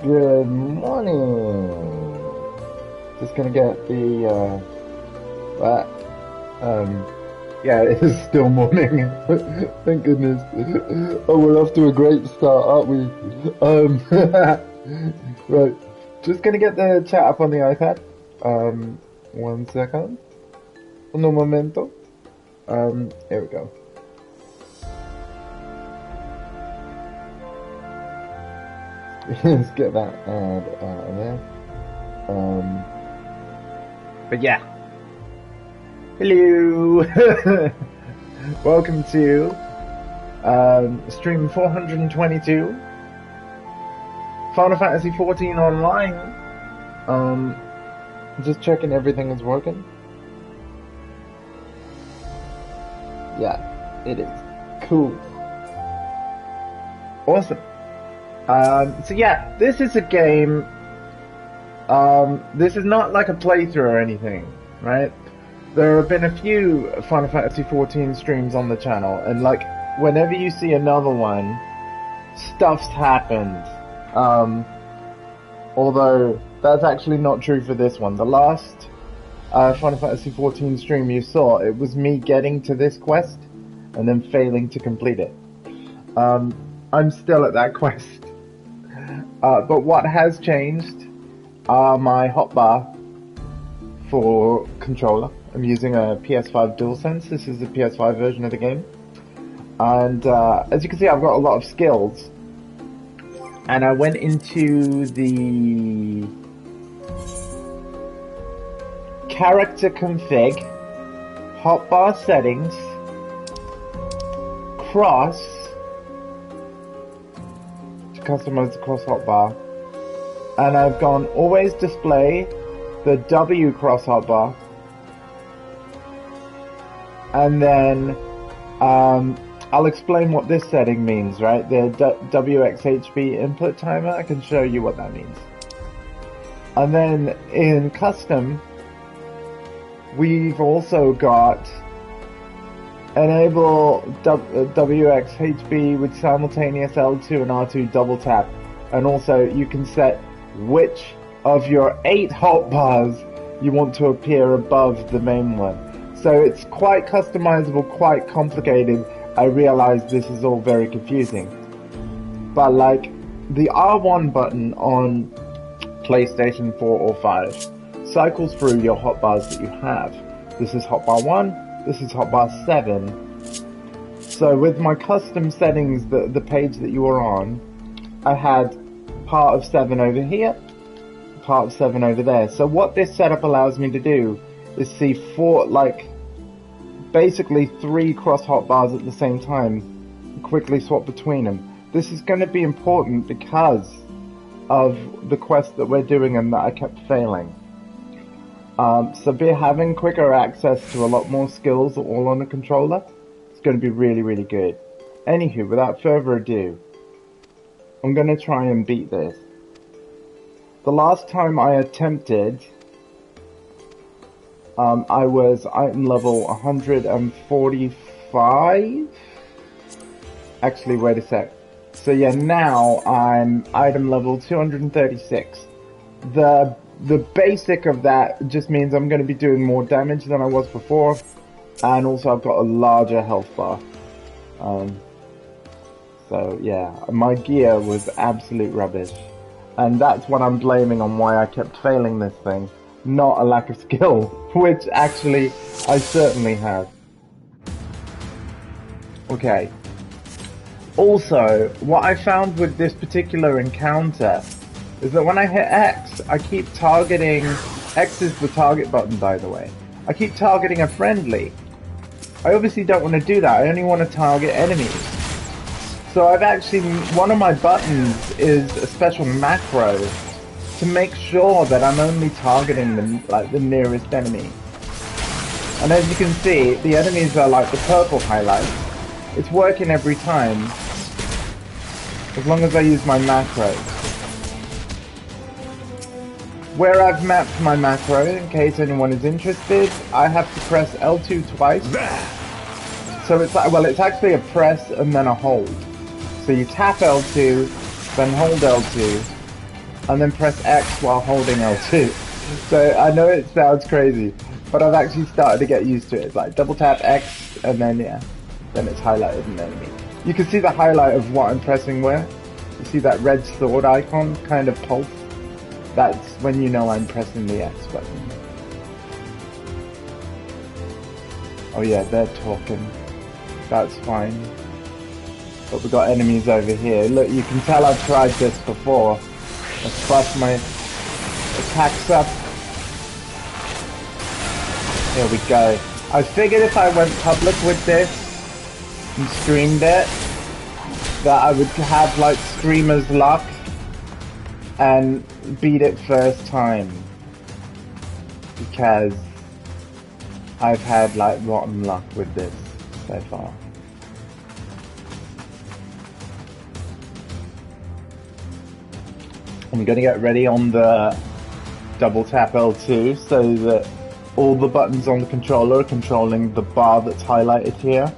Good morning. Just gonna get the that yeah, it is still morning. Thank goodness. Oh, we're off to a great start, aren't we? Right. Just gonna get the chat up on the iPad. One second. Un momento. Here we go. Let's get that ad out of there. But yeah. Hello! Welcome to stream 422 Final Fantasy 14 Online. Just checking everything is working. Yeah, it is. Cool. Awesome. So yeah, this is a game. This is not like a playthrough or anything, right? There have been a few Final Fantasy 14 streams on the channel, and like, whenever you see another one, stuff's happened. Although, that's actually not true for this one. The last Final Fantasy 14 stream you saw, it was me getting to this quest, and then failing to complete it. I'm still at that quest. But what has changed are my hotbar for controller. I'm using a PS5 DualSense. This is the PS5 version of the game. And as you can see, I've got a lot of skills. And I went into the character config, hotbar settings, cross, to customize the cross hotbar. And I've gone always display the W cross hotbar. And then I'll explain what this setting means, right? The WXHB input timer, I can show you what that means. And then in custom, we've also got enable WXHB with simultaneous L2 and R2 double tap. And also you can set which of your 8 hotbars you want to appear above the main one. So it's quite customizable, quite complicated. I realize this is all very confusing. But like, the R1 button on PlayStation 4 or 5 cycles through your hotbars that you have. This is hotbar 1, this is hotbar 7. So with my custom settings, the page that you were on, I had part of 7 over here, part of 7 over there. So what this setup allows me to do is see basically 3 cross hotbars at the same time, and quickly swap between them. This is going to be important because of the quest that we're doing and that I kept failing. So having quicker access to a lot more skills all on the controller is going to be really, really good. Anywho, without further ado, I'm going to try and beat this. The last time I attempted, I was item level 145. Actually, wait a sec. So yeah, now I'm item level 236. The basic of that just means I'm going to be doing more damage than I was before, and also I've got a larger health bar. So yeah, my gear was absolute rubbish, and that's what I'm blaming on why I kept failing this thing. Not a lack of skill, which actually I certainly have. Okay. Also, what I found with this particular encounter is that when I hit X, I keep targeting... X is the target button, by the way. I keep targeting a friendly. I obviously don't want to do that. I only want to target enemies. So I've actually... One of my buttons is a special macro to make sure that I'm only targeting the nearest enemy. And as you can see, the enemies are like the purple highlights. It's working every time, as long as I use my macro. Where I've mapped my macro, in case anyone is interested, I have to press L2 twice. So it's like, well, it's actually a press and then a hold. So you tap L2, then hold L2, and then press X while holding L2. So I know it sounds crazy, but I've actually started to get used to it. It's like double tap X, and then yeah, then it's highlighted an enemy. You can see the highlight of what I'm pressing where. You see that red sword icon kind of pulse? That's when you know I'm pressing the X button. Oh yeah, they're talking. That's fine. But we've got enemies over here. Look, you can tell I've tried this before. Let's buff my attacks up. Here we go. I figured if I went public with this and streamed it, that I would have like streamer's luck and beat it first time. Because I've had like rotten luck with this so far. I'm gonna get ready on the double tap L2 so that all the buttons on the controller are controlling the bar that's highlighted here.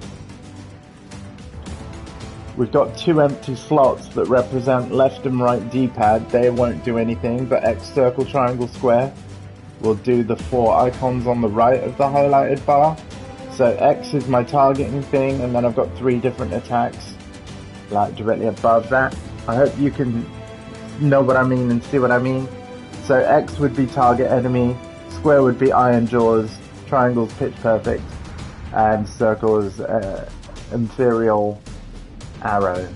We've got 2 empty slots that represent left and right D-pad. They won't do anything, but X, circle, triangle, square will do the 4 icons on the right of the highlighted bar. So X is my targeting thing, and then I've got 3 different attacks like directly above that. I hope you can know what I mean and see what I mean. So X would be target enemy, square would be iron jaws, triangle's pitch perfect, and circle is imperial arrow.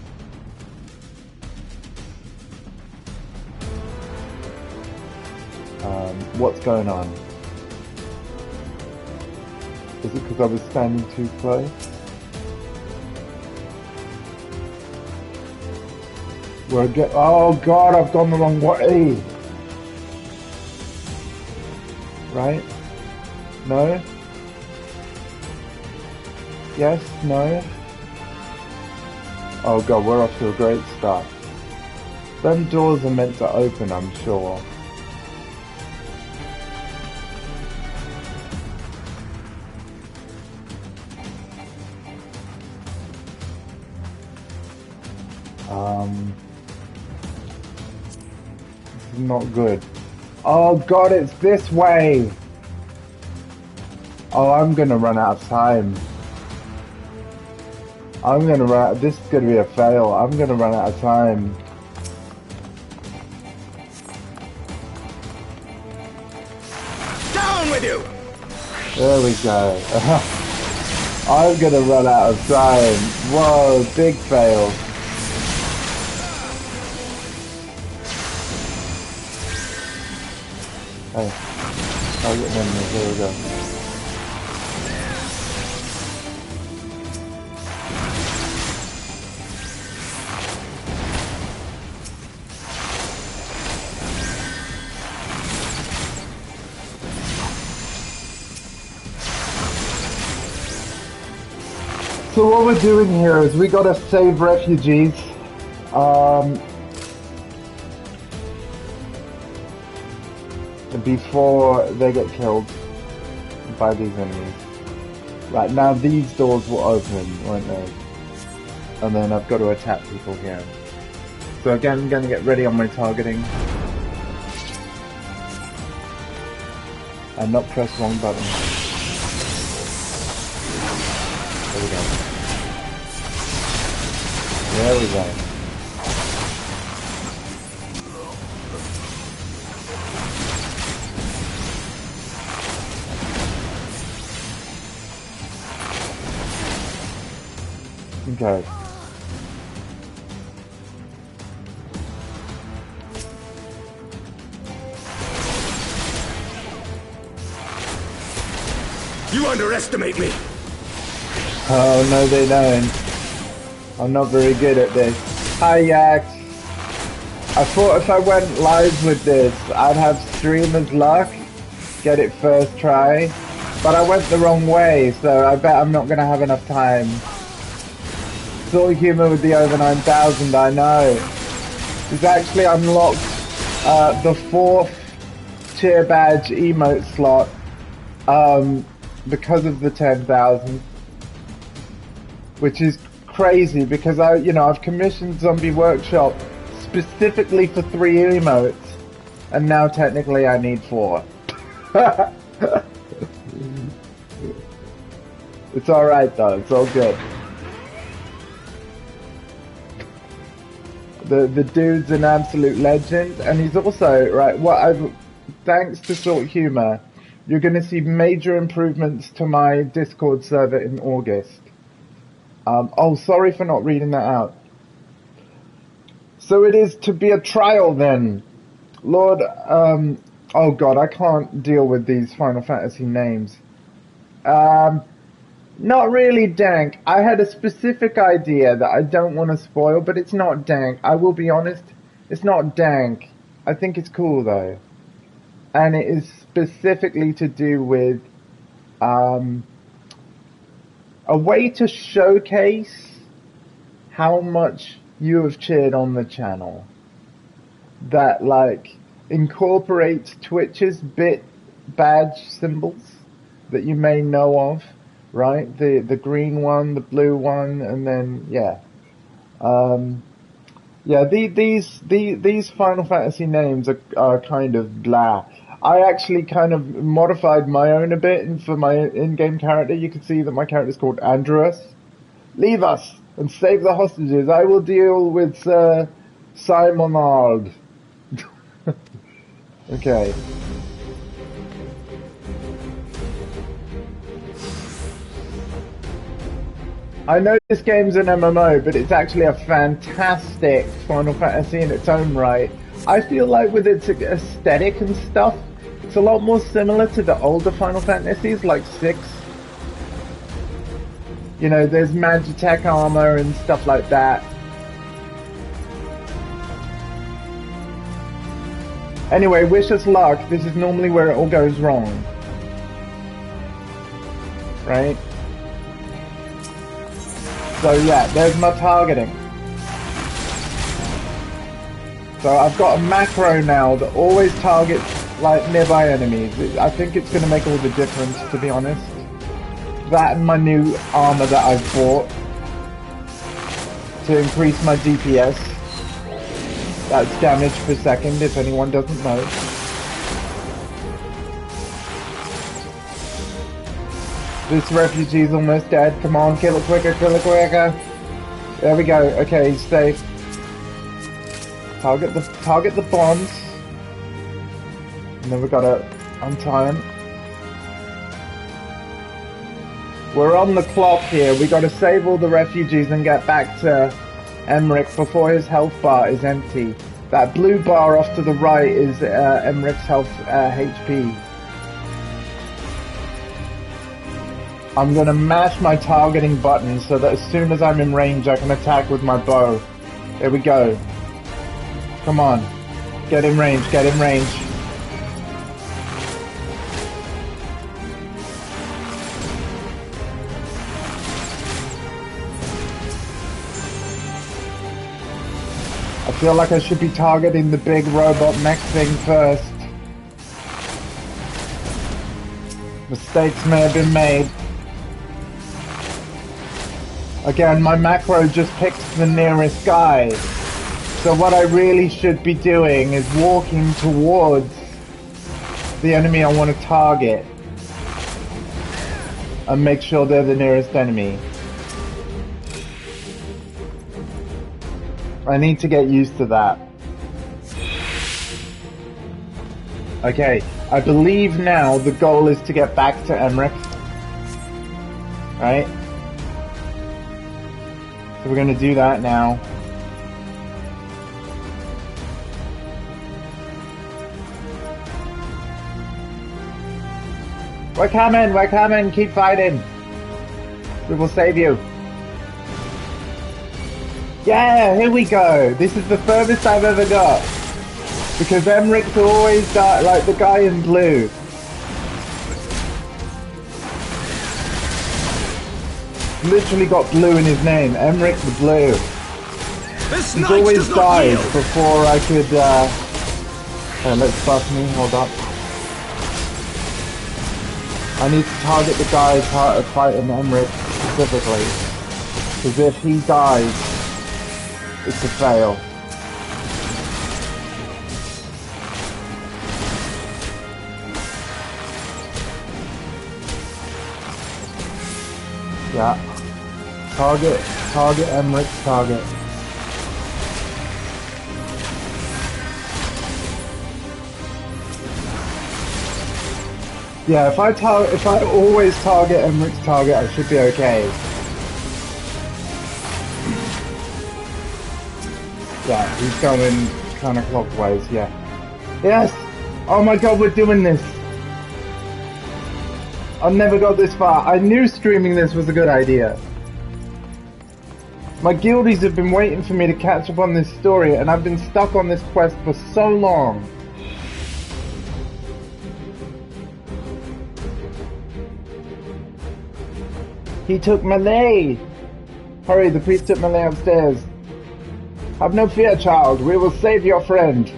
What's going on? Is it because I was standing too close? Oh god, I've gone the wrong way! Right? No? Yes? No? Oh god, we're off to a great start. Them doors are meant to open, I'm sure. This is not good. Oh god, it's this way! Oh, I'm gonna run out of time. This is gonna be a fail. I'm gonna run out of time. Down with you! There we go. I'm gonna run out of time. Whoa, big fail. Hey, I'll get them. Here we go. So what we're doing here is we gotta save refugees. Before they get killed by these enemies. Right, now these doors will open, won't they? And then I've got to attack people here. So again, I'm gonna get ready on my targeting. And not press wrong button. There we go. There we go. Okay. You underestimate me! Oh, no they don't. I'm not very good at this. Hi, Yax. I thought if I went live with this, I'd have streamer's luck, get it first try, but I went the wrong way, so I bet I'm not going to have enough time. Sort of humour with the over 9,000, I know. It's actually unlocked the 4th tier badge emote slot because of the 10,000, which is crazy because I've commissioned Zombie Workshop specifically for 3 emotes, and now technically I need 4. It's alright though, it's all good. The dude's an absolute legend, and he's also, right, thanks to Salt Humor, you're going to see major improvements to my Discord server in August. Oh, sorry for not reading that out. So it is to be a trial then. Lord, oh god, I can't deal with these Final Fantasy names. Not really dank. I had a specific idea that I don't want to spoil, but it's not dank. I will be honest, it's not dank. I think it's cool though. And it is specifically to do with a way to showcase how much you have cheered on the channel. That like incorporates Twitch's bit badge symbols that you may know of. Right, the green one, the blue one, and then yeah, these Final Fantasy names are kind of blah. I actually kind of modified my own a bit, and for my in-game character, you can see that my character is called Andreas. Leave us and save the hostages. I will deal with Sir Simonard. Okay. I know this game's an MMO, but it's actually a fantastic Final Fantasy in its own right. I feel like with its aesthetic and stuff, it's a lot more similar to the older Final Fantasies, like 6. You know, there's Magitech armor and stuff like that. Anyway, wish us luck. This is normally where it all goes wrong. Right? So yeah, there's my targeting. So I've got a macro now that always targets like nearby enemies. I think it's going to make all the difference, to be honest. That and my new armor that I've bought to increase my DPS. That's damage per second, if anyone doesn't know. This refugee's almost dead. Come on, kill it quicker, kill it quicker. There we go. Okay, he's safe. Target the bombs. And then we gotta untie him. We're on the clock here. We gotta save all the refugees and get back to Emmerich before his health bar is empty. That blue bar off to the right is Emmerich's health HP. I'm going to mash my targeting button so that as soon as I'm in range I can attack with my bow. Here we go. Come on. Get in range, get in range. I feel like I should be targeting the big robot mech thing first. Mistakes may have been made. Again, my macro just picks the nearest guy. So what I really should be doing is walking towards the enemy I want to target. And make sure they're the nearest enemy. I need to get used to that. Okay, I believe now the goal is to get back to Emmerich. Right? So we're going to do that now. We're coming, keep fighting. We will save you. Yeah, here we go. This is the furthest I've ever got. Because Emmerich's always like the guy in blue. Literally got blue in his name. Emmerich the Blue. He's always died before I could let's buff me, hold up. I need to target the guy fighting Emmerich specifically. Because if he dies, it's a fail. Yeah. Target, Emmerich's target. Yeah, if I always target Emmerich's target, I should be okay. Yeah, he's going kind of clockwise, yeah. Yes! Oh my god, we're doing this! I never got this far. I knew streaming this was a good idea. My guildies have been waiting for me to catch up on this story, and I've been stuck on this quest for so long. He took Malay! Hurry, the priest took Malay upstairs. Have no fear, child. We will save your friend.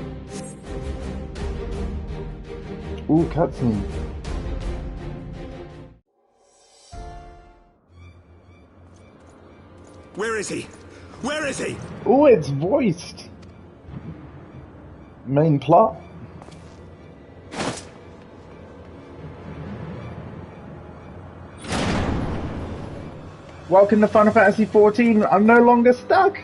Ooh, cutscene. Where is he? Where is he? Ooh, it's voiced. Main plot. Welcome to Final Fantasy XIV. I'm no longer stuck.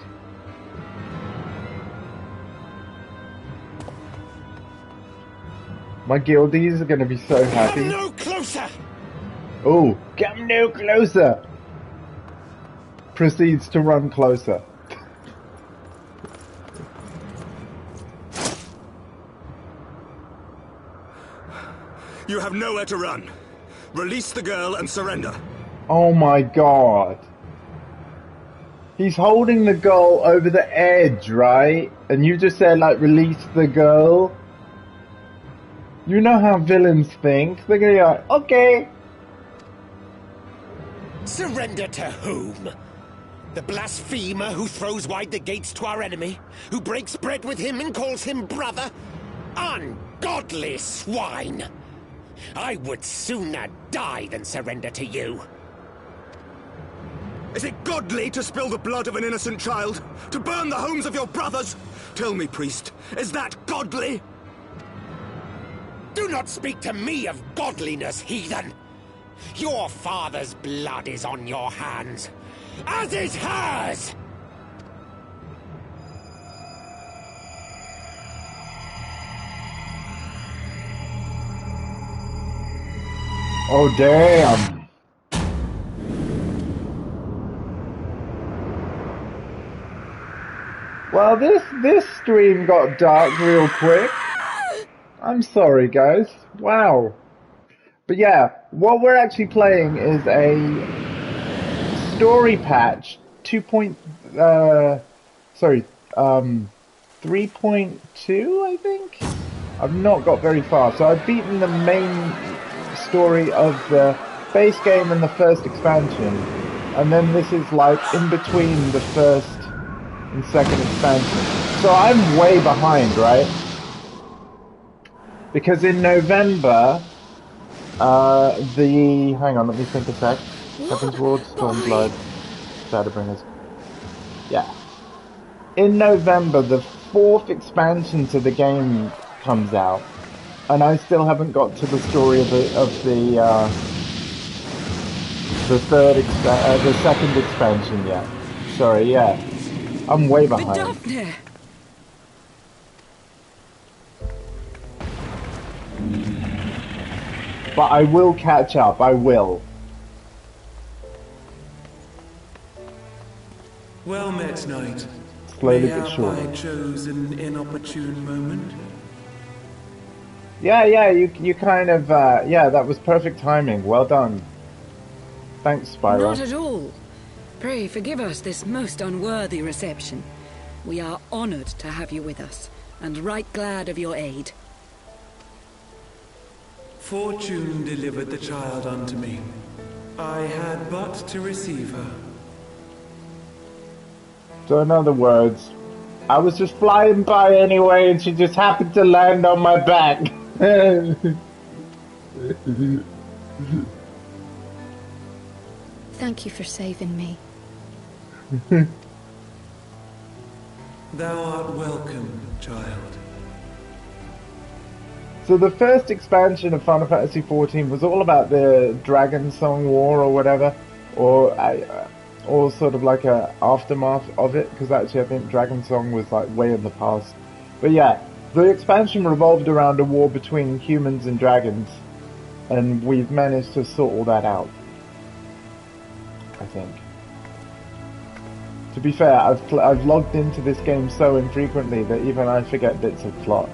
My guildies are going to be so happy. Come no closer! Oh, come no closer! Proceeds to run closer. You have nowhere to run. Release the girl and surrender. Oh my god. He's holding the girl over the edge, right? And you just said, like, release the girl. You know how villains think. They're gonna be like, okay. Surrender to whom? The blasphemer who throws wide the gates to our enemy? Who breaks bread with him and calls him brother? Ungodly swine! I would sooner die than surrender to you. Is it godly to spill the blood of an innocent child? To burn the homes of your brothers? Tell me, priest, is that godly? Do not speak to me of godliness, heathen! Your father's blood is on your hands, as is hers! Oh, damn. Well, this stream got dark real quick. I'm sorry, guys. Wow. But yeah, what we're actually playing is a story patch 3.2, I think? I've not got very far. So I've beaten the main story of the base game and the first expansion. And then this is like in between the first and second expansion. So I'm way behind, right? Because in November, hang on, let me think a sec. Heaven's Ward, Stormblood, Shadowbringers. Yeah. In November, the 4th expansion to the game comes out, and I still haven't got to the story of the second expansion yet. Sorry, yeah. I'm way behind. But I will catch up, I will. Well met, knight. Slowly but surely. I chose an inopportune moment. Yeah, you kind of, yeah, that was perfect timing. Well done. Thanks, Spyro. Not at all. Pray forgive us this most unworthy reception. We are honored to have you with us, and right glad of your aid. Fortune delivered the child unto me. I had but to receive her. So in other words, I was just flying by anyway and she just happened to land on my back. Thank you for saving me. Thou art welcome, child. So the first expansion of Final Fantasy XIV was all about the Dragon Song War or whatever. or sort of like a aftermath of it, because actually I think Dragon Song was like way in the past. But yeah, the expansion revolved around a war between humans and dragons, and we've managed to sort all that out, I think. To be fair, I've logged into this game so infrequently that even I forget bits of plot.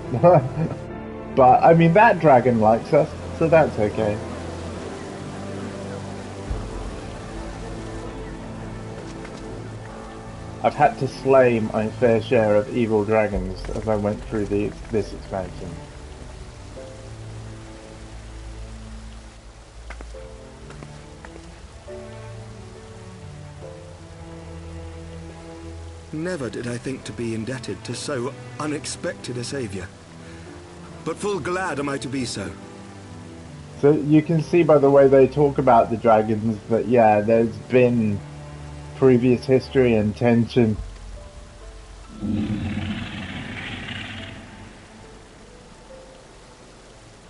But I mean, that dragon likes us, so that's okay. I've had to slay my fair share of evil dragons as I went through this expansion. Never did I think to be indebted to so unexpected a savior. But full glad am I to be so. So you can see by the way they talk about the dragons that, yeah, there's been previous history and tension.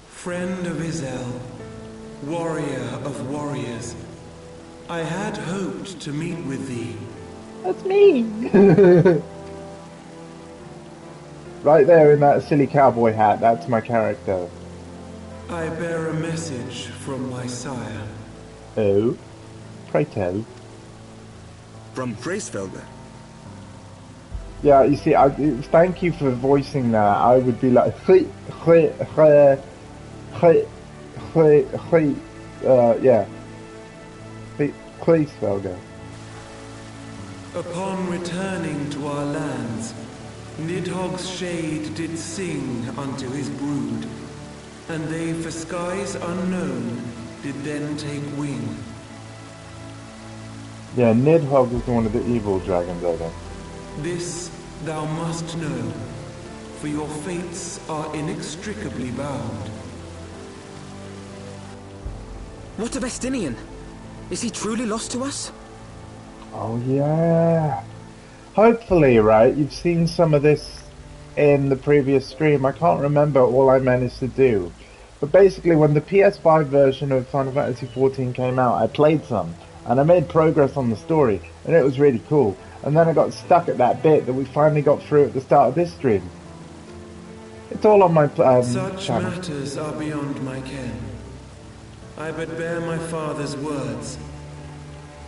Friend of Izel, warrior of warriors, I had hoped to meet with thee. That's me! Right there in that silly cowboy hat, that's my character. I bear a message from my sire. Oh? Pray tell. From Freysfelder. Yeah, you see, thank you for voicing that. I would be like, yeah. Freysfelder. Upon returning to our lands, Nidhogg's shade did sing unto his brood, and they for skies unknown did then take wing. Yeah, Nidhogg is one of the evil dragons, I think. This thou must know, for your fates are inextricably bound. What of Estinian? Is he truly lost to us? Oh yeah. Hopefully, right? You've seen some of this in the previous stream. I can't remember all I managed to do. But basically, when the PS5 version of Final Fantasy XIV came out, I played some. And I made progress on the story. And it was really cool. And then I got stuck at that bit that we finally got through at the start of this stream. It's all on my Such channel. matters are beyond my ken. I but bear my father's words.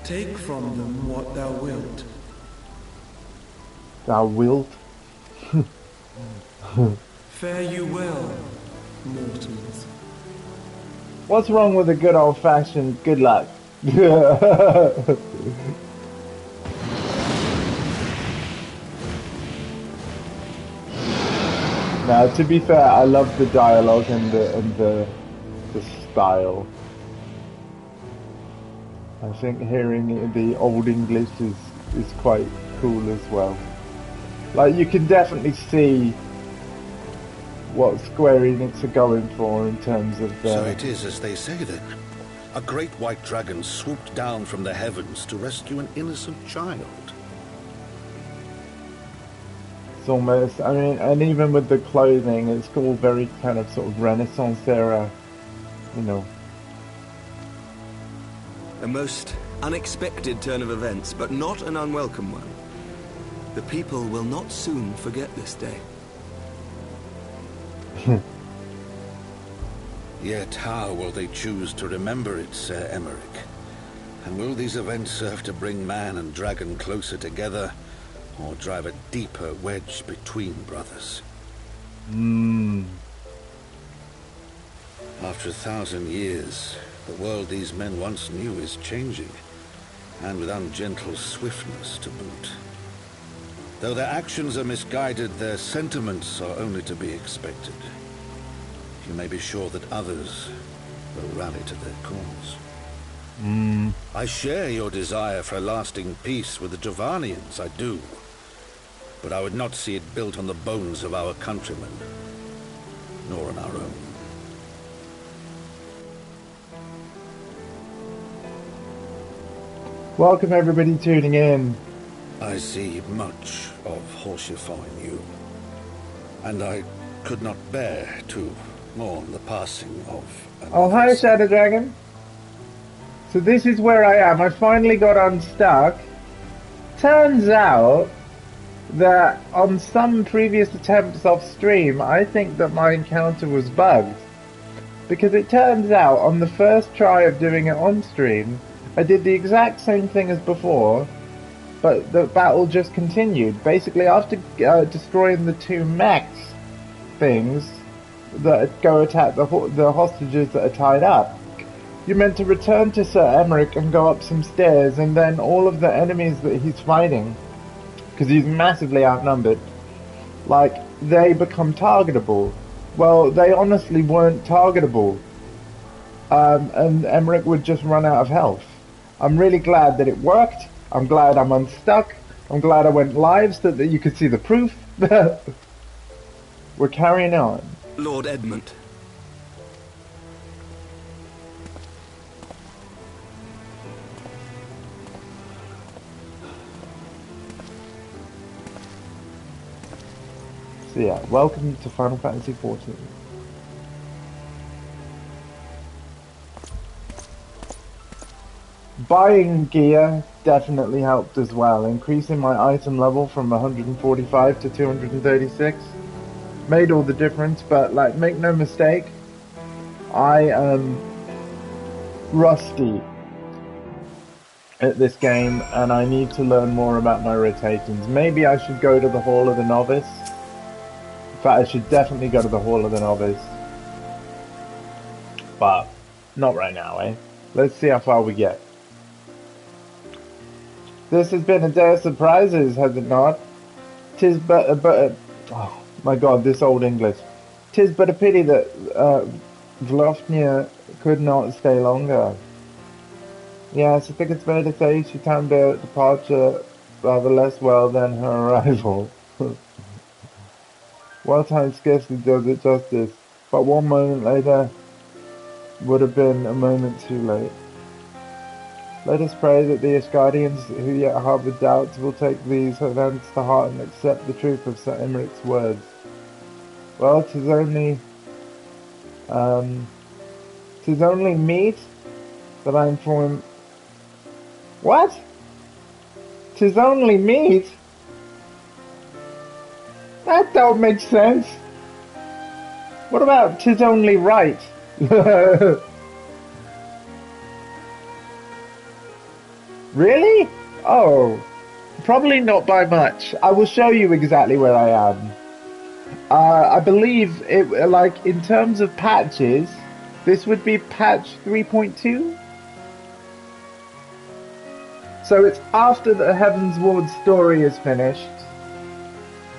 Take from them what thou wilt. Thou wilt? Fare you well, mortals. What's wrong with a good old-fashioned good luck? Now, to be fair, I love the dialogue and the style. I think hearing the old English is quite cool as well. Like, you can definitely see what Square Enix are going for in terms of... So it is as they say then. A great white dragon swooped down from the heavens to rescue an innocent child. It's almost, I mean, and even with the clothing, it's all very kind of sort of Renaissance era, you know. A most unexpected turn of events, but not an unwelcome one. The people will not soon forget this day. Yet how will they choose to remember it, Sir Emmerich? And will these events serve to bring man and dragon closer together, or drive a deeper wedge between brothers? After 1,000 years, the world these men once knew is changing, and with ungentle swiftness to boot. Though their actions are misguided, their sentiments are only to be expected. You may be sure that others will rally to their cause. I share your desire for a lasting peace with the Jovanians, I do. But I would not see it built on the bones of our countrymen, nor on our own. Welcome everybody tuning in. I see much of Horsefall in you, and I could not bear to mourn the passing of another. Oh, hi, Shadow Dragon. So this is where I am. I finally got unstuck. Turns out that on some previous attempts off stream, I think that my encounter was bugged. Because it turns out on the first try of doing it on stream, I did the exact same thing as before, but the battle just continued. Basically, after destroying the two mechs things that go attack the hostages that are tied up, you're meant to return to Sir Emmerich and go up some stairs, and then all of the enemies that he's fighting, because he's massively outnumbered, like, they become targetable. Well, they honestly weren't targetable, and Emmerich would just run out of health. I'm really glad that it worked. I'm glad I'm unstuck. I'm glad I went live so that you could see the proof. We're carrying on. Lord Edmund. So yeah, welcome to Final Fantasy XIV. Buying gear definitely helped as well. Increasing my item level from 145 to 236 made all the difference, but like, make no mistake, I am rusty at this game and I need to learn more about my rotations. Maybe I should go to the Hall of the Novice. In fact, I should definitely go to the Hall of the Novice. But not right now, eh? Let's see how far we get. This has been a day of surprises, has it not? Tis but oh my god, this old English. Tis but a pity that Vlofnia could not stay longer. Yes, I think it's fair to say she timed her departure rather less well than her arrival. Well time scarcely does it justice, but 1 moment later would have been a moment too late. Let us pray that the Asgardians who yet harbour doubts will take these events to heart and accept the truth of Sir Emmerich's words. Well, 'tis only meet that I inform... What? 'Tis only meet? That don't make sense. What about 'tis only right? Really? Oh, probably not by much. I will show you exactly where I am. I believe it, like, in terms of patches, this would be patch 3.2. So it's after the Heaven's Ward story is finished,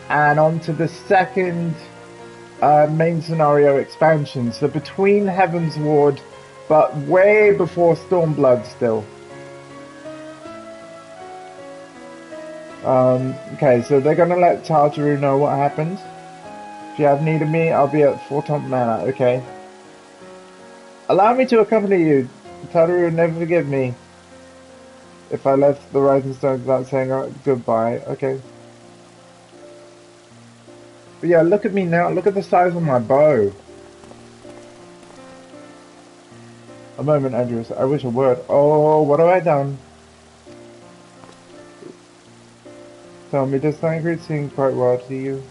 and on to the second main scenario expansion. So between Heaven's Ward, but way before Stormblood still. Okay, so they're gonna let Tartaru know what happened. If you have need of me, I'll be at Fort Manor, okay? Allow me to accompany you. Tartaru would never forgive me if I left the Rising Stones without saying goodbye, okay? But yeah, look at me now, look at the size of my bow. A moment, Andrew, I wish a word. Oh, what have I done? Tell me, does Thancred seem quite well to you?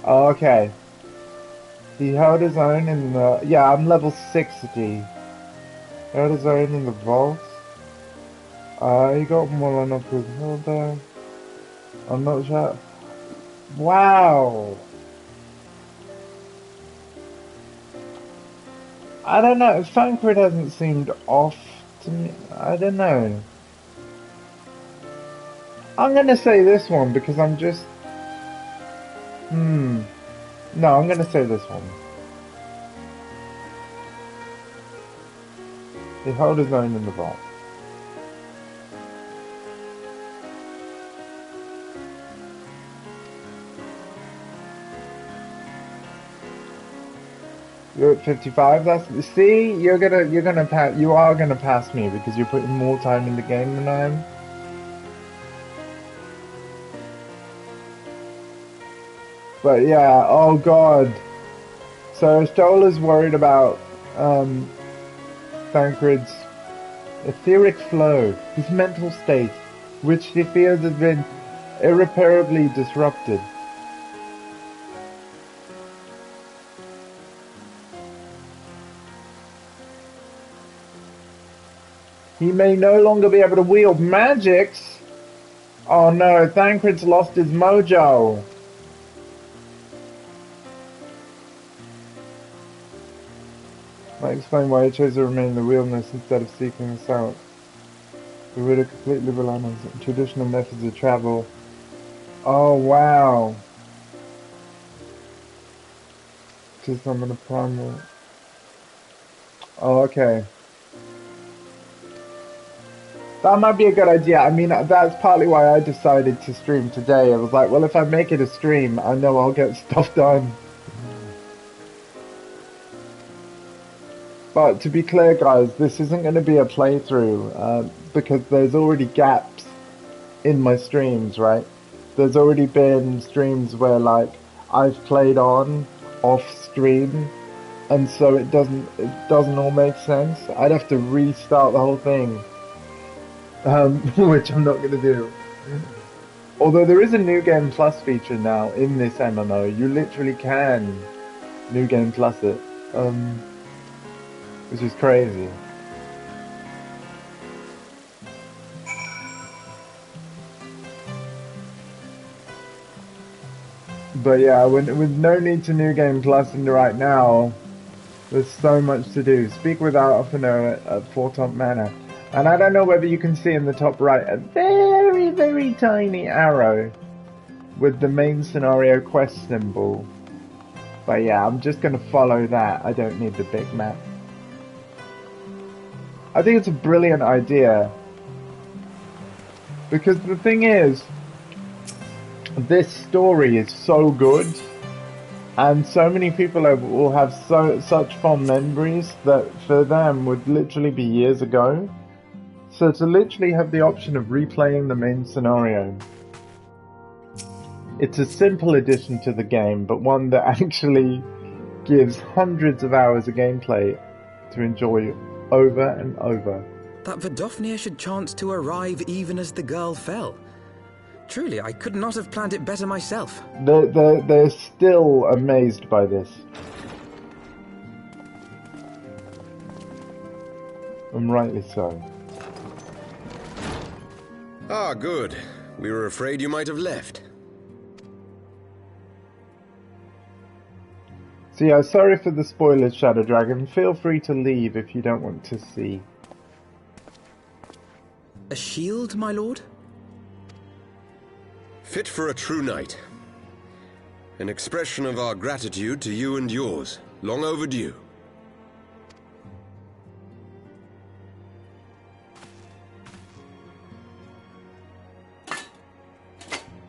Okay. He held his own in the... Yeah, I'm level 60. Held his own in the vault. He got more enough with Hilda. I'm not sure. Wow! I don't know, Thancred hasn't seemed off to me. I don't know. I'm gonna say this one because I'm just... No, I'm gonna say this one. He held his own in the vault. You're at 55. That's, see, you are gonna pass me because you're putting more time in the game than I am. But yeah, oh god. So Stola's worried about Thancred's etheric flow, his mental state, which he fears has been irreparably disrupted. He may no longer be able to wield magics. Oh no, Thancred's lost his mojo. Might explain why he chose to remain in the wilderness instead of seeking this out. We would have completely relied on traditional methods of travel. Oh wow. To summon a primal. Oh, okay. That might be a good idea. I mean, that's partly why I decided to stream today. I was like, well, if I make it a stream, I know I'll get stuff done. But to be clear, guys, this isn't going to be a playthrough, because there's already gaps in my streams, right? There's already been streams where, like, I've played on, off stream, and so it doesn't all make sense. I'd have to restart the whole thing, which I'm not going to do. Although there is a New Game Plus feature now in this MMO. You literally can New Game Plus it. Which is crazy. But yeah, with no need to New Game Plus in right now, there's so much to do. Speak with Alphino at Fortont Manor. And I don't know whether you can see in the top right a very, very tiny arrow with the main scenario quest symbol. But yeah, I'm just going to follow that. I don't need the big map. I think it's a brilliant idea. Because the thing is, this story is so good, and so many people will have such fond memories that for them would literally be years ago. So to literally have the option of replaying the main scenario, it's a simple addition to the game, but one that actually gives hundreds of hours of gameplay to enjoy over and over. That Vidofnir should chance to arrive even as the girl fell. Truly, I could not have planned it better myself. They're still amazed by this. And rightly so. Ah, good. We were afraid you might have left. So yeah, sorry for the spoilers, Shadow Dragon. Feel free to leave if you don't want to see. A shield, my lord? Fit for a true knight. An expression of our gratitude to you and yours. Long overdue.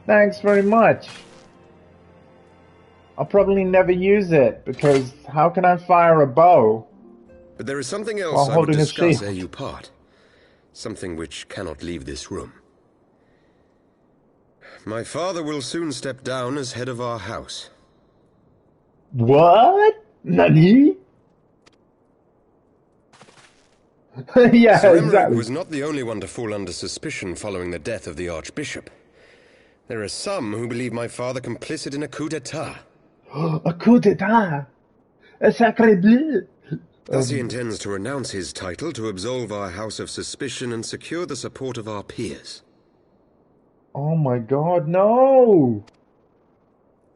Thanks very much. I'll probably never use it, because how can I fire a bow? But there is something else I would holding a discuss shield? ere you part. Something which cannot leave this room. My father will soon step down as head of our house. What? Nani? Yeah, Sir Emmerich exactly. was not the only one to fall under suspicion following the death of the Archbishop. There are some who believe my father complicit in a coup d'etat. A coup d'etat? A sacre bleu? Thus he intends to renounce his title to absolve our house of suspicion and secure the support of our peers. Oh my god, no!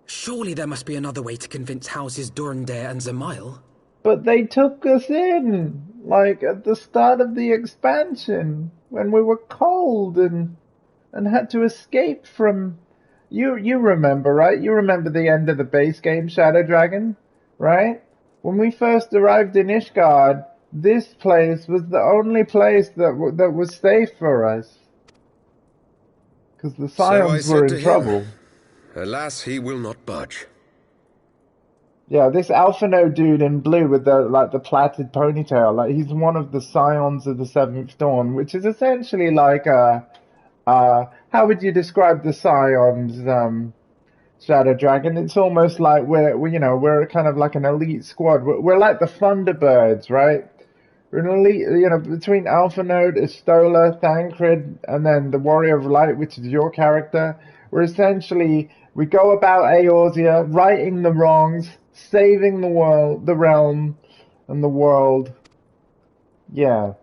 Surely there must be another way to convince houses Durandare and Zemail. But they took us in, like, at the start of the expansion, when we were cold and had to escape from... You remember, right? You remember the end of the base game, Shadow Dragon, right? When we first arrived in Ishgard, this place was the only place that was safe for us. Because the Scions were in trouble. Alas, he will not budge. Yeah, this Alphino dude in blue with the plaited ponytail, like he's one of the Scions of the Seventh Dawn, which is essentially like how would you describe the Scions? Shadow Dragon. It's almost like we're kind of like an elite squad. We're like the Thunderbirds, right? We're an elite, between Alpha Node, Istola, Thancred, and then the Warrior of Light, which is your character. We go about Eorzea, righting the wrongs, saving the world, the realm, and the world. Yeah.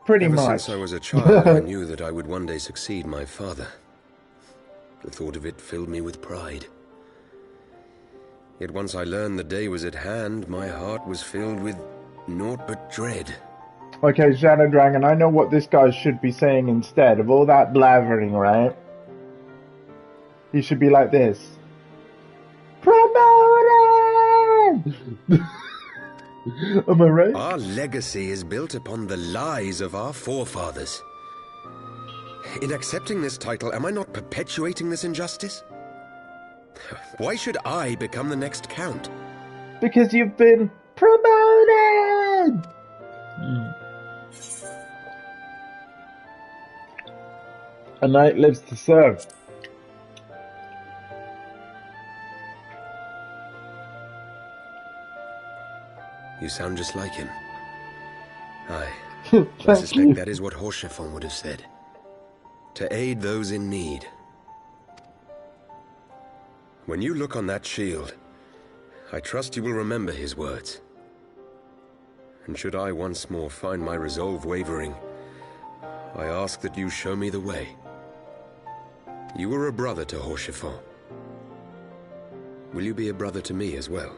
Pretty Ever much. since I was a child, I knew that I would one day succeed my father. The thought of it filled me with pride. Yet once I learned the day was at hand, my heart was filled with naught but dread. Okay, Shadow Dragon, I know what this guy should be saying instead of all that blathering, right? He should be like this. Promoted! Am I right? Our legacy is built upon the lies of our forefathers. In accepting this title, am I not perpetuating this injustice? Why should I become the next count? Because you've been promoted! A knight lives to serve. You sound just like him. Aye. I suspect that is what Horschiffon would have said. To aid those in need. When you look on that shield, I trust you will remember his words. And should I once more find my resolve wavering, I ask that you show me the way. You were a brother to Horschiffon. Will you be a brother to me as well?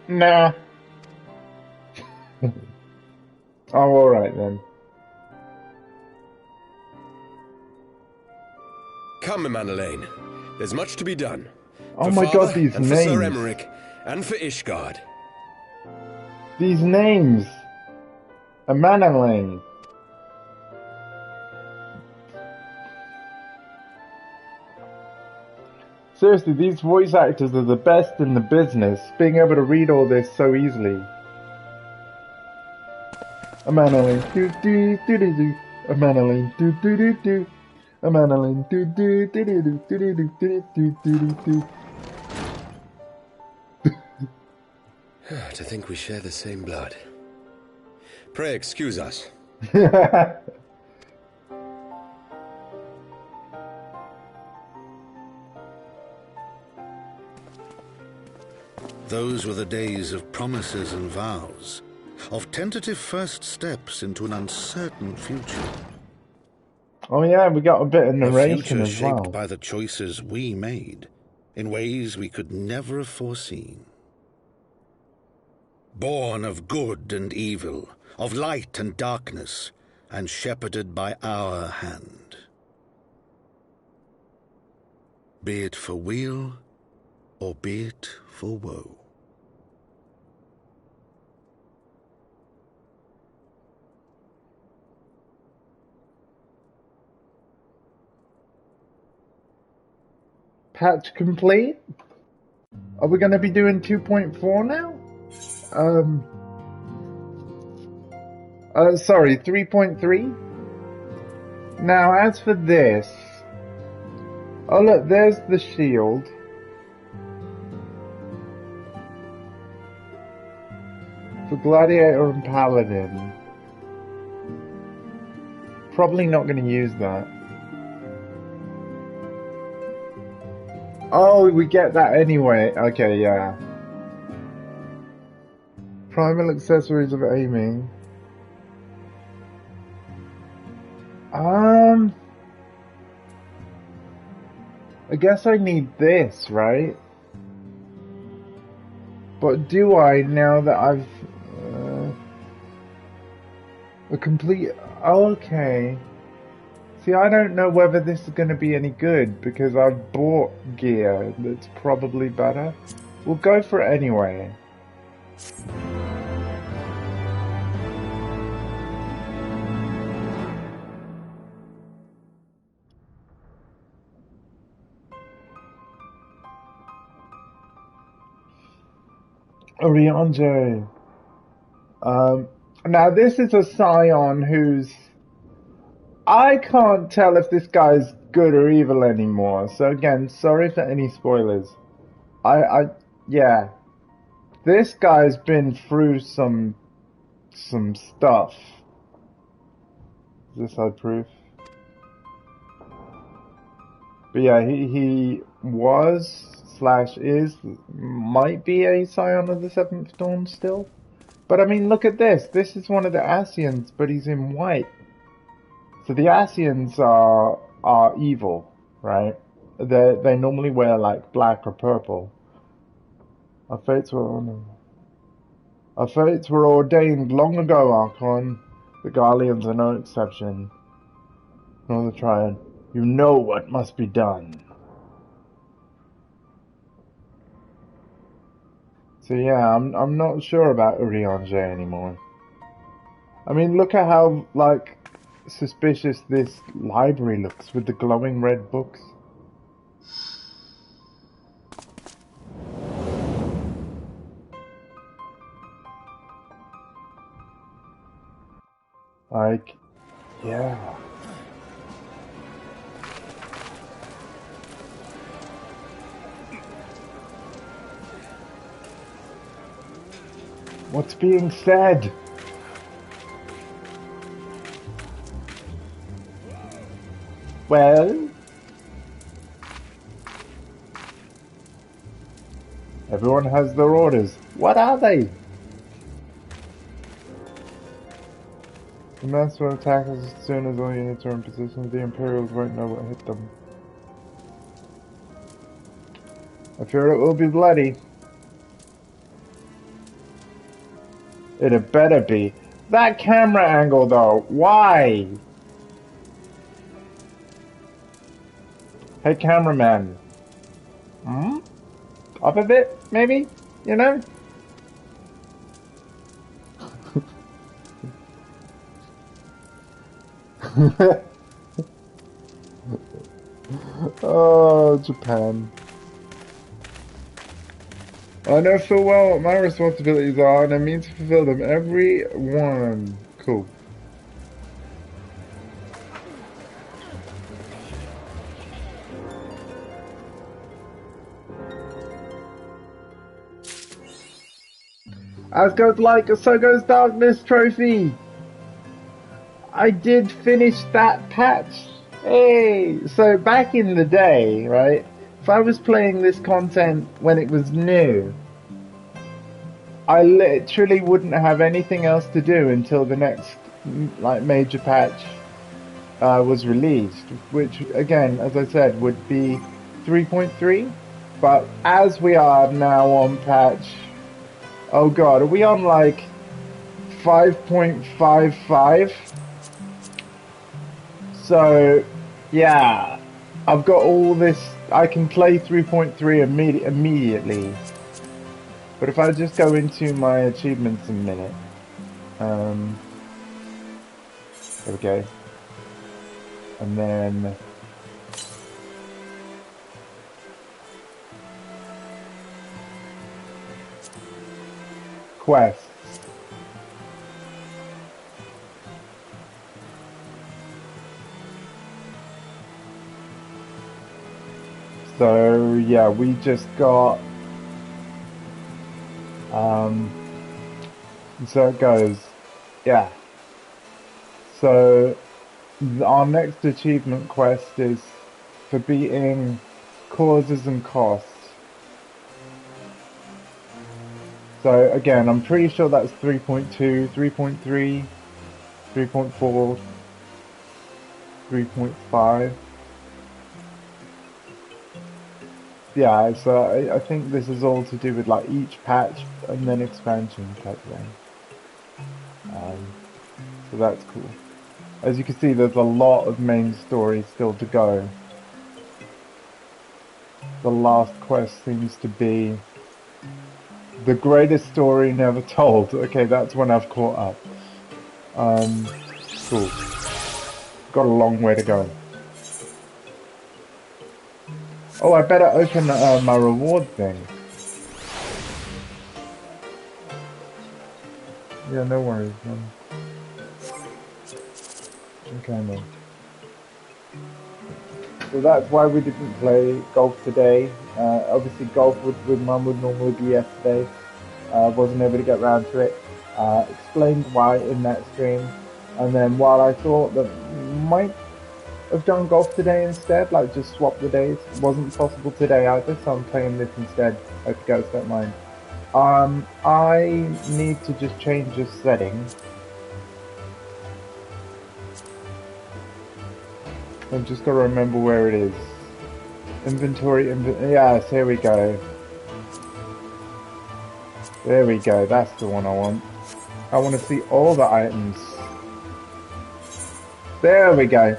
Nah. Oh, alright then. Come, Manalaine. There's much to be done. Oh my god, these and names. for Sir Emmerich, and for Ishgard. These names. Manalaine. Seriously, these voice actors are the best in the business, being able to read all this so easily. Manalaine, do-do-do-do-do. Manalaine, do-do-do-do. Manalaine, do-do-do-do-do-do-do-do-do-do-do. To think we share the same blood. Pray excuse us. Those were the days of promises and vows, of tentative first steps into an uncertain future. Oh yeah, we got a bit of narration a future as well. shaped by the choices we made, in ways we could never have foreseen. Born of good and evil, of light and darkness, and shepherded by our hand. Be it for weal, or be it for woe. Patch complete? Are we going to be doing 2.4 now? Sorry, 3.3? Now, as for this... Oh look, there's the shield. For Gladiator and Paladin. Probably not going to use that. Oh, we get that anyway. Okay, yeah. Primal accessories of aiming. I guess I need this, right? But do I, now that I've... a complete... Okay. See, I don't know whether this is going to be any good, because I've bought gear that's probably better. We'll go for it anyway. Orianjo. Now this is a Scion who's I can't tell if this guy's good or evil anymore. So again, sorry for any spoilers. Yeah. This guy's been through some stuff. Is this side proof? But yeah, he was / is might be a scion of the Seventh Dawn still. But I mean, look at this. This is one of the Ascians, but he's in white. So the Ascians are evil, right? They normally wear like black or purple. Our fates were ordained long ago, Archon. The Garleans are no exception. Nor the Triad. You know what must be done. So yeah, I'm not sure about Urianger anymore. I mean, look at how like suspicious this library looks with the glowing red books. Like, yeah. What's being said? Well? Everyone has their orders. What are they? The master will attack us as soon as all units are in position. The Imperials won't know what hit them. I fear it will be bloody. It had better be. That camera angle though, why? Hey cameraman. Up a bit, maybe? You know? Oh, Japan. I know full well what my responsibilities are, and I mean to fulfill them. Every one. Cool. As goes light, so goes darkness trophy. I did finish that patch. Hey! So back in the day, right? If I was playing this content when it was new, I literally wouldn't have anything else to do until the next like major patch was released, which again, as I said, would be 3.3. But as we are now on patch, oh god, are we on like 5.55? So yeah, I've got all this. I can play 3.3 immediately. But if I just go into my achievements in a minute, there we go, and then quests. So yeah, we just got so it goes, yeah. So our next achievement quest is for beating causes and costs. So again, I'm pretty sure that's 3.2, 3.3, 3.4, 3.5. Yeah, so I think this is all to do with like each patch and then expansion type thing. So that's cool. As you can see, there's a lot of main story still to go. The last quest seems to be the greatest story never told. Okay, that's when I've caught up. Cool. Got a long way to go. Oh, I better open my reward thing. Yeah, no worries, man. Okay, man. So that's why we didn't play golf today. Obviously golf with Mum would normally be yesterday. Wasn't able to get around to it. Explained why in that stream. And then while I thought that might have done golf today instead, like just swap the days, wasn't possible today either, so I'm playing this instead. Hope you guys don't mind. I need to just change the settings. I've just got to remember where it is. Inventory, yes, here we go. There we go, that's the one I want. I want to see all the items. There we go.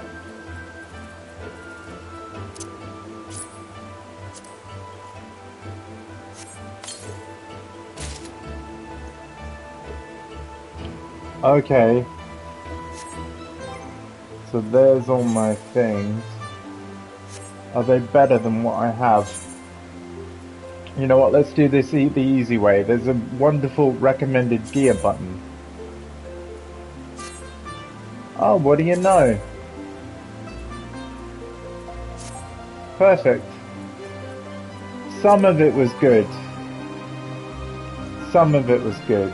Okay. So there's all my things. Are they better than what I have? You know what, let's do this the easy way. There's a wonderful recommended gear button. Oh, what do you know? Perfect. Some of it was good. Some of it was good.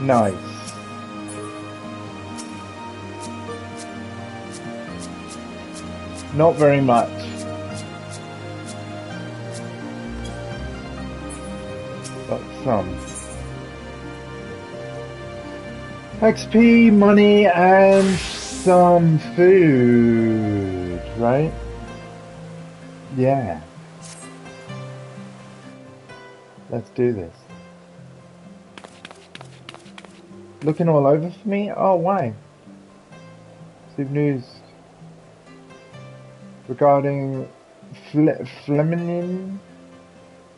Nice. Not very much. But some. XP, money, and some food, right? Yeah. Let's do this. Looking all over for me? Oh, why? Receive news regarding Fleminin,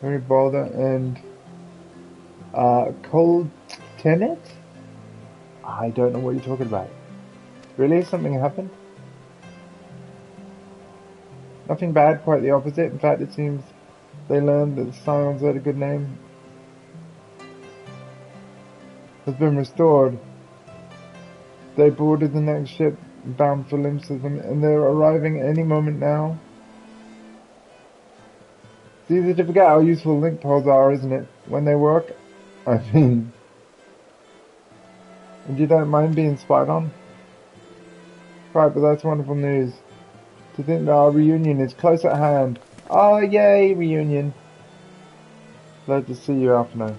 Harry Balder, and Cold Tenet? I don't know what you're talking about. Really? Something happened? Nothing bad, quite the opposite. In fact, it seems they learned that the Scions had a good name. Has been restored. They boarded the next ship bound for Limsism, and they're arriving any moment now. It's easy to forget how useful link poles are, isn't it? When they work, I mean. And you don't mind being spied on? Right, but that's wonderful news. To think that our reunion is close at hand. Oh, yay, reunion. Glad to see you, Alphino.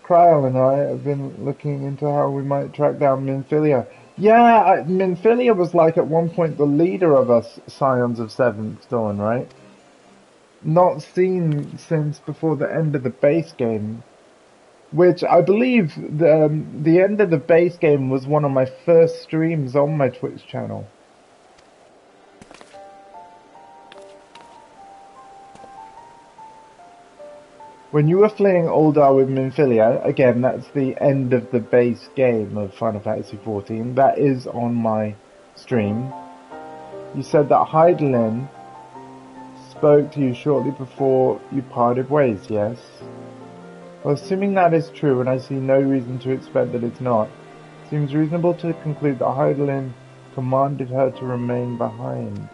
Kryl and I have been looking into how we might track down Minfilia. Yeah, Minfilia was like at one point the leader of us Scions of Seventh Dawn, right? Not seen since before the end of the base game. Which I believe the end of the base game was one of my first streams on my Twitch channel. When you were fleeing Uldar with Minfilia, again, that's the end of the base game of Final Fantasy XIV, that is on my stream. You said that Hydaelyn spoke to you shortly before you parted ways, yes? Well, assuming that is true, and I see no reason to expect that it's not, it seems reasonable to conclude that Hydaelyn commanded her to remain behind.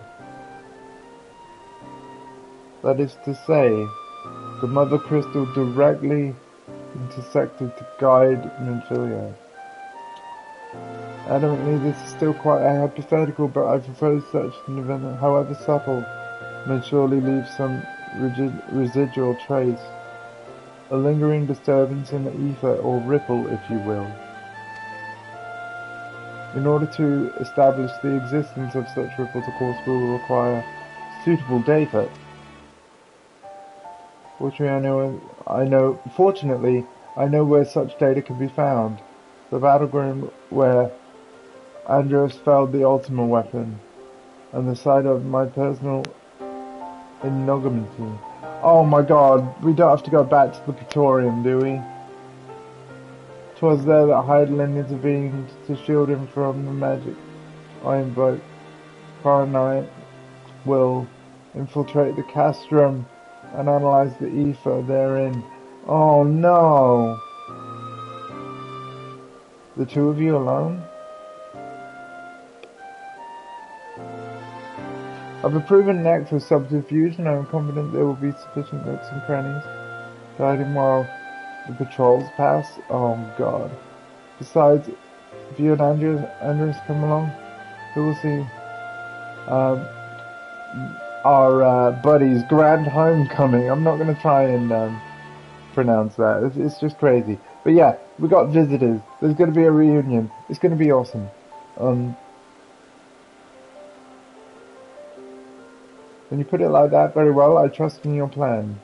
That is to say, the Mother Crystal directly intersected to guide Minfilia. Adamantly, this is still quite a hypothetical, but I propose such an event, however subtle, may surely leave some residual trace. A lingering disturbance in the ether, or ripple, if you will. In order to establish the existence of such ripples, of course, we will require suitable data. Fortunately, I know where such data can be found. The battleground where Andros felled the Ultima weapon, and the site of my personal ignominy. Oh my god, we don't have to go back to the Praetorium, do we? 'Twas there that Hydaelyn intervened to shield him from the magic I invoke. Car and I will infiltrate the castrum and analyze the ether therein. Oh no! The two of you alone? Of a proven knack for subterfuge, and I am confident there will be sufficient nooks and crannies to hide him while the patrols pass. Oh god. Besides, if you and Andrews come along, who will see our buddy's grand homecoming. I'm not going to try and pronounce that. It's just crazy. But yeah, we got visitors. There's going to be a reunion. It's going to be awesome. When you put it like that, very well. I trust in your plan.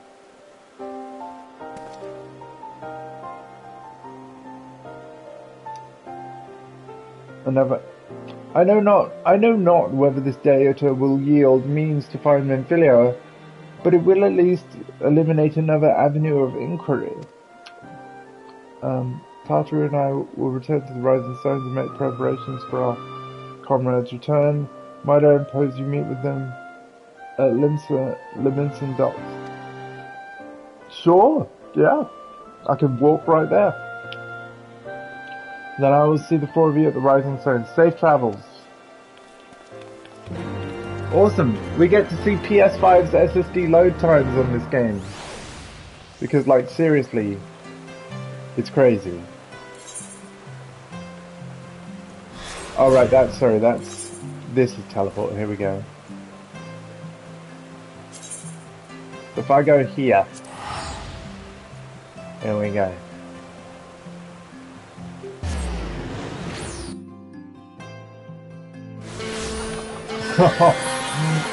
I know not whether this deity will yield means to find Menfilia, but it will at least eliminate another avenue of inquiry. Tartar and I will return to the Rising Stones and make preparations for our comrades' return. Might I impose you meet with them at Liminson Docks? Sure, yeah. I can walk right there. Then I will see the four of you at the Rising Stones. Safe travels. Awesome. We get to see PS5's SSD load times on this game. Because, like, seriously, it's crazy. Oh, right, this is teleport. Here we go. If I go here, here we go.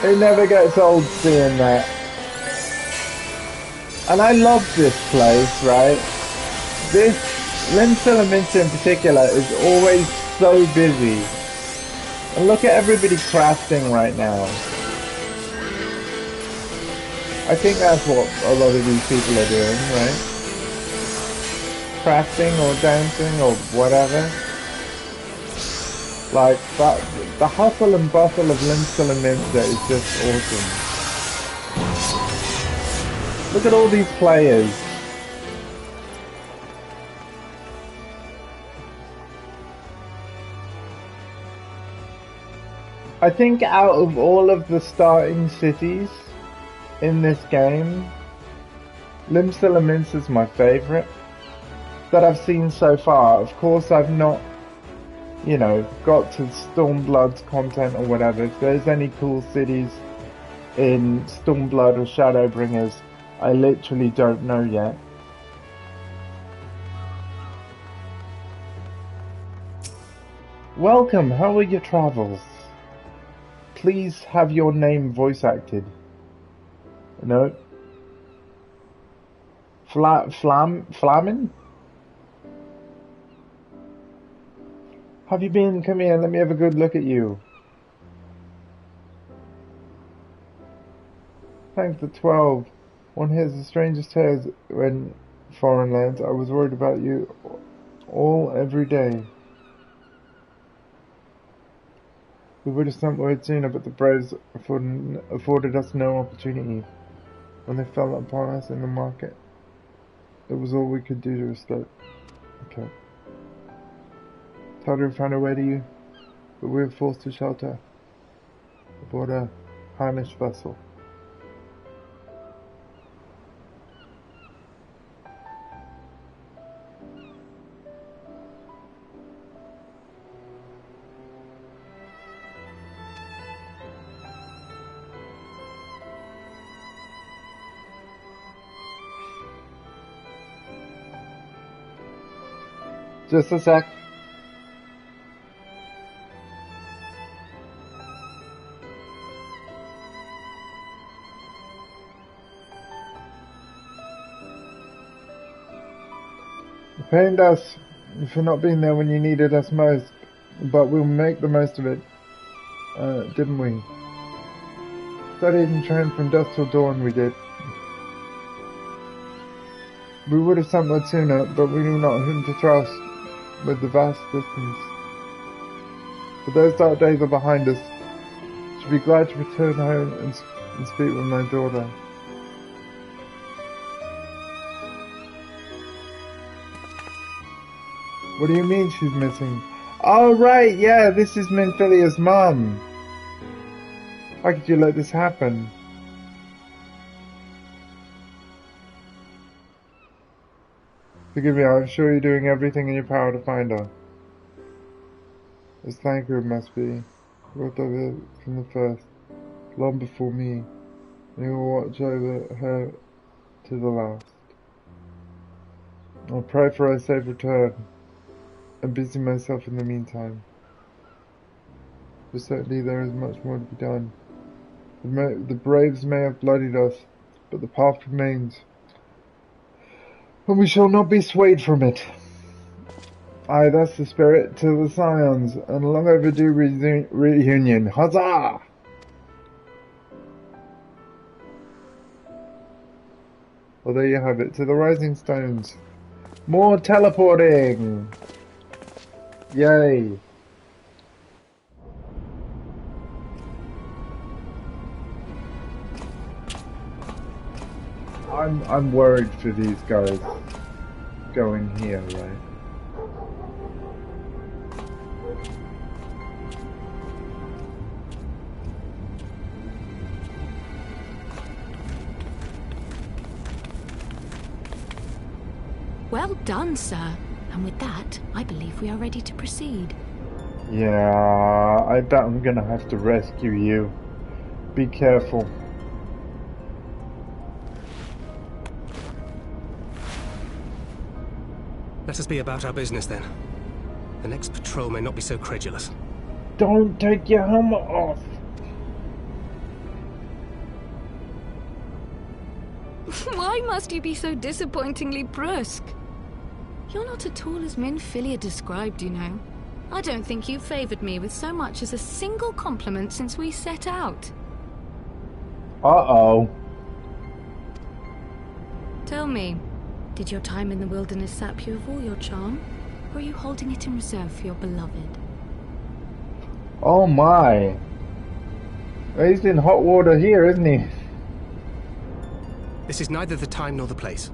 It never gets old seeing that. And I love this place, right? This Liminson in particular is always so busy. And look at everybody crafting right now. I think that's what a lot of these people are doing, right? Crafting or dancing or whatever. Like, the hustle and bustle of Liminson is just awesome. Look at all these players. I think out of all of the starting cities in this game, Liminson is my favourite that I've seen so far. Of course, I've not, you know, got to Stormblood's content or whatever. If there's any cool cities in Stormblood or Shadowbringers, I literally don't know yet. Welcome, how are your travels? Please have your name voice acted. No? Flamin? Have you been? Come here, let me have a good look at you. Thanks for 12. One hears the strangest tales when foreign lands. I was worried about you every day. We would have sent word sooner, but the Braves afforded us no opportunity. When they fell upon us in the market, it was all we could do to escape. Okay. Tartar found a way to you, but we were forced to shelter aboard a harnished vessel. Just a sec. You pained us for not being there when you needed us most, but we'll make the most of it, didn't we? Studied and trained from dusk till dawn, we did. We would have sent word sooner, but we knew not whom to trust with the vast distance. But those dark days are behind us. Should be glad to return home and speak with my daughter. What do you mean she's missing? Oh, right, yeah, this is Minfilia's mum. How could you let this happen? Forgive me, I'm sure you're doing everything in your power to find her. As Thancred must be. What of it from the first, long before me. And you will watch over her to the last. I'll pray for her safe return, and busy myself in the meantime. For certainly there is much more to be done. The braves may have bloodied us, but the path remains, and we shall not be swayed from it. Aye, that's the spirit to the Scions, and long overdue reunion. Huzzah! Well, there you have it, to the Rising Stones. More teleporting! Yay! I'm worried for these guys going here, right? Well done, sir. And with that, I believe we are ready to proceed. Yeah, I bet I'm gonna have to rescue you. Be careful. Let us be about our business then. The next patrol may not be so credulous. Don't take your helmet off! Why must you be so disappointingly brusque? You're not at all as Minfilia described, you know. I don't think you've favoured me with so much as a single compliment since we set out. Uh-oh. Tell me, did your time in the wilderness sap you of all your charm? Or are you holding it in reserve for your beloved? Oh my. He's in hot water here, isn't he? This is neither the time nor the place.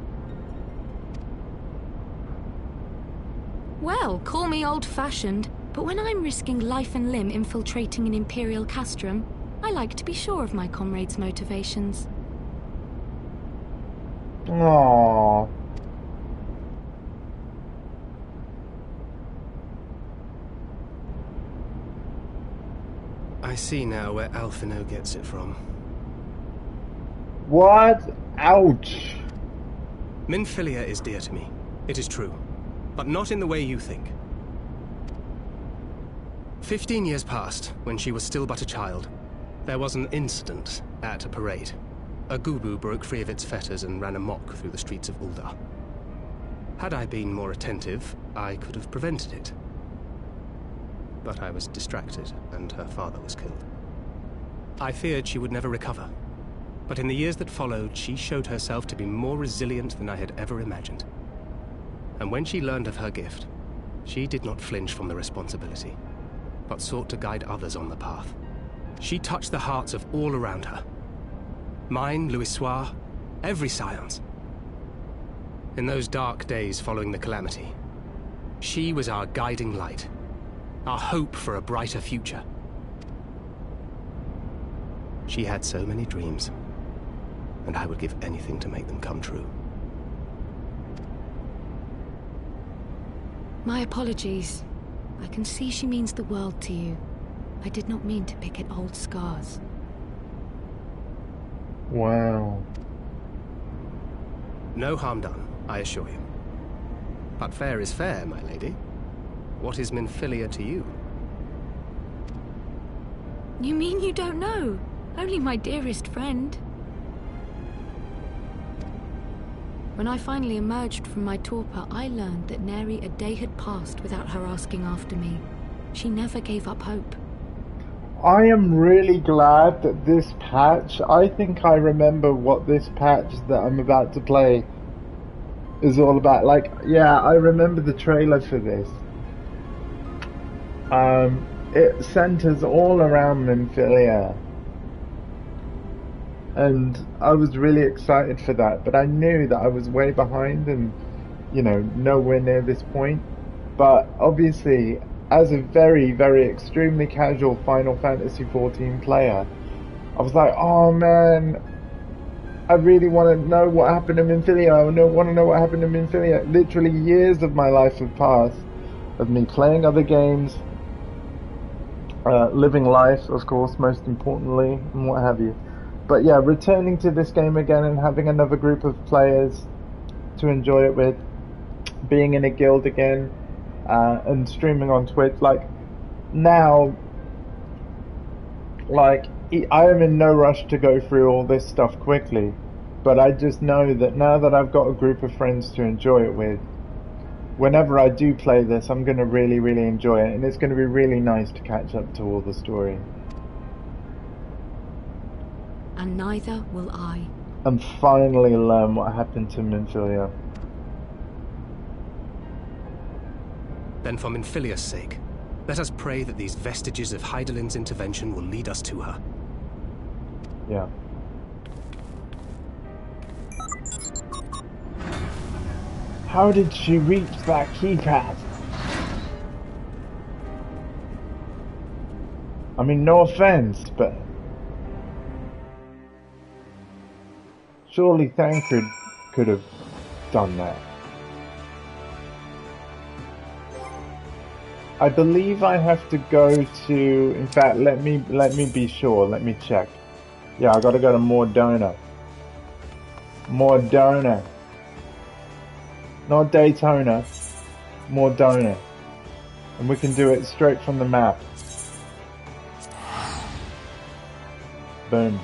Well, call me old-fashioned, but when I'm risking life and limb infiltrating an Imperial castrum, I like to be sure of my comrades' motivations. Aww. I see now where Alphino gets it from. What? Ouch. Minfilia is dear to me. It is true. But not in the way you think. 15 years passed, when she was still but a child. There was an incident at a parade. A Gubu broke free of its fetters and ran amok through the streets of Ul'dah. Had I been more attentive, I could have prevented it. But I was distracted, and her father was killed. I feared she would never recover. But in the years that followed, she showed herself to be more resilient than I had ever imagined. And when she learned of her gift, she did not flinch from the responsibility, but sought to guide others on the path. She touched the hearts of all around her. Mine, Louisoix, every Scion's. In those dark days following the calamity, she was our guiding light, our hope for a brighter future. She had so many dreams, and I would give anything to make them come true. My apologies. I can see she means the world to you. I did not mean to pick at old scars. Wow. No harm done, I assure you. But fair is fair, my lady. What is Minfilia to you? You mean you don't know? Only my dearest friend. When I finally emerged from my torpor, I learned that nary a day had passed without her asking after me. She never gave up hope. I am really glad that this patch, I think I remember what this patch that I'm about to play is all about. Like, yeah, I remember the trailer for this. It centers all around Minfilia. And I was really excited for that, but I knew that I was way behind and, you know, nowhere near this point. But obviously, as a very, very extremely casual Final Fantasy XIV player, I was like, oh man, I really want to know what happened to Minfilia. I want to know what happened to Minfilia. Literally years of my life have passed of me playing other games, living life, of course, most importantly, and what have you. But yeah, returning to this game again and having another group of players to enjoy it with, being in a guild again, and streaming on Twitch, like, now, like, I am in no rush to go through all this stuff quickly, but I just know that now that I've got a group of friends to enjoy it with, whenever I do play this, I'm going to really, really enjoy it, and it's going to be really nice to catch up to all the story. And neither will I. And finally learn what happened to Minfilia. Then for Minfilia's sake, let us pray that these vestiges of Hydaelyn's intervention will lead us to her. Yeah. How did she reach that keypad? I mean, no offense, but surely Thancred could have done that. I believe I have to go to, in fact, let me be sure, let me check. Yeah, I gotta go to Mordona. Mordona. Not Daytona. Mordona. And we can do it straight from the map. Boom.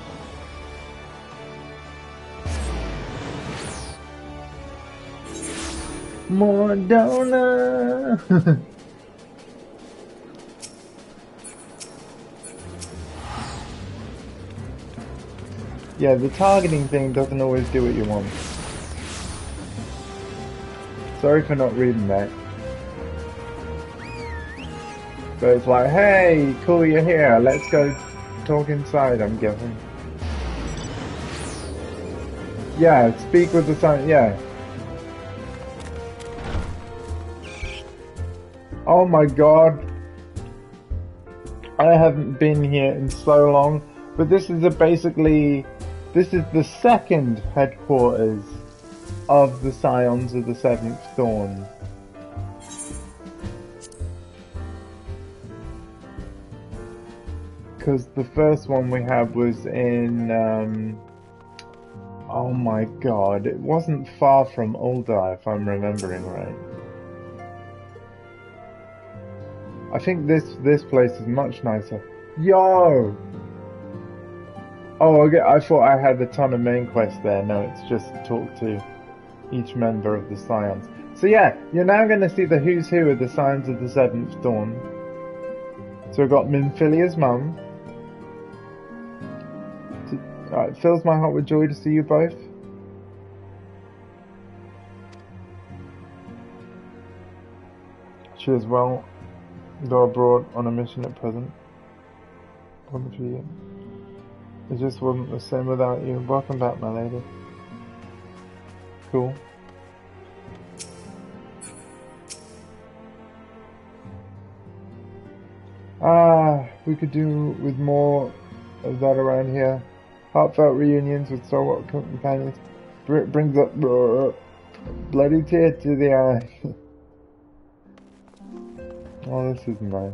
Mordona! Yeah, the targeting thing doesn't always do what you want. Sorry for not reading that. So it's like, hey, cool, you're here. Let's go talk inside, I'm guessing. Yeah, speak with the sign, yeah. Oh my god. I haven't been here in so long, but this is this is the second headquarters of the Scions of the Seventh Dawn. Because the first one we had was in, oh my god, it wasn't far from Ul'dah, if I'm remembering right. I think this place is much nicer. Yo! Oh, okay, I thought I had a ton of main quests there. No, it's just talk to each member of the Scions. So yeah, you're now going to see the who's who of the Scions of the Seventh Dawn. So we've got Minfilia's mum. It fills my heart with joy to see you both. She is well, though abroad on a mission at present. Wonderful. It just wasn't the same without you. Welcome back, my lady. Cool. We could do with more of that around here. Heartfelt reunions with stalwart companions. Brings up bloody tear to the eye. Oh, this is nice.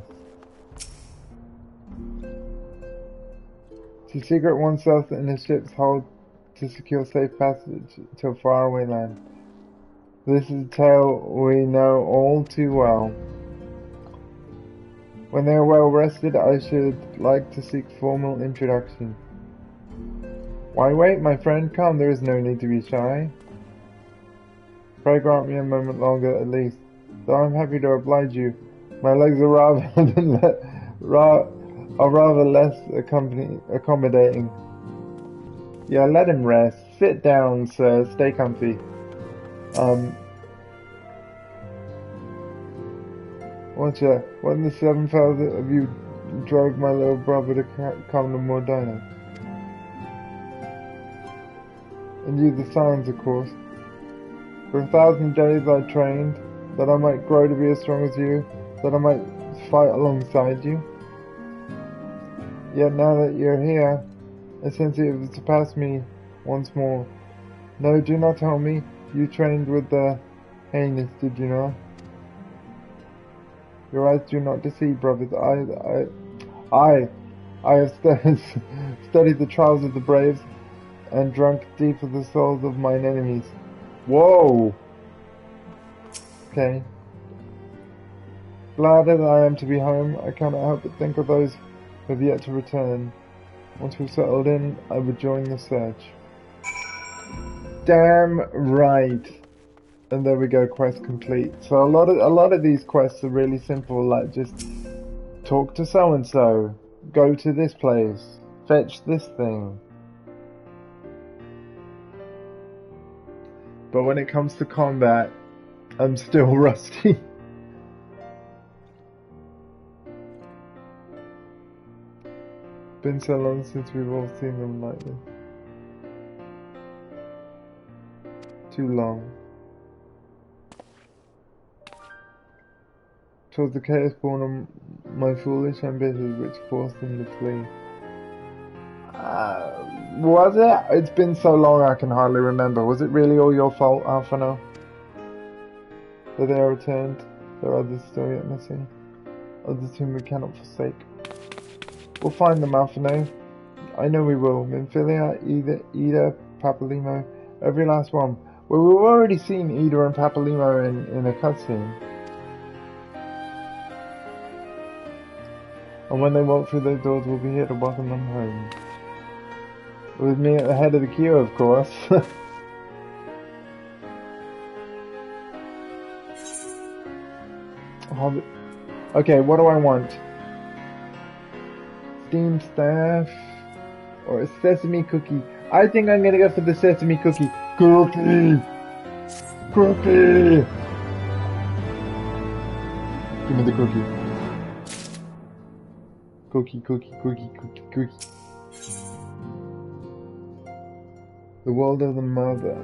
To secret oneself in a ship's hold to secure safe passage to a faraway land. This is a tale we know all too well. When they are well rested, I should like to seek formal introduction. Why wait, my friend? Come, there is no need to be shy. Pray grant me a moment longer at least, though I'm happy to oblige you. My legs are rather less accommodating. Yeah, let him rest. Sit down, sir. Stay comfy. When the 7,000 of you drove my little brother to come to Mordona. And you the Scions, of course. For 1,000 days I trained, that I might grow to be as strong as you, that I might fight alongside you. Yet now that you're here, I sense you have surpassed me once more. No, do not tell me you trained with the heinous, did you not? Your eyes do not deceive, brothers. I have studied the trials of the braves and drunk deep of the souls of mine enemies. Whoa! Okay. Glad as I am to be home, I cannot help but think of those who have yet to return. Once we've settled in, I would join the search. Damn right. And there we go, quest complete. So a lot of these quests are really simple, like just talk to so and so, go to this place, fetch this thing. But when it comes to combat, I'm still rusty. Been so long since we've all seen them like this. Too long. Twas the chaos born of my foolish ambitions which forced them to flee. Was it? It's been so long I can hardly remember. Was it really all your fault, Alphano? That they are returned, there are others still yet missing. Others whom we cannot forsake. We'll find them, Alphano. I know we will. Minfilia, Ida, Papalimo, every last one. Well, we've already seen Ida and Papalimo in a cutscene. And when they walk through those doors, we'll be here to welcome them home. With me at the head of the queue, of course. Okay, what do I want? Steam staff or a sesame cookie? I think I'm gonna go for the sesame cookie. Cookie! Cookie! Give me the cookie. Cookie, cookie, cookie, cookie, cookie. The world of the mother.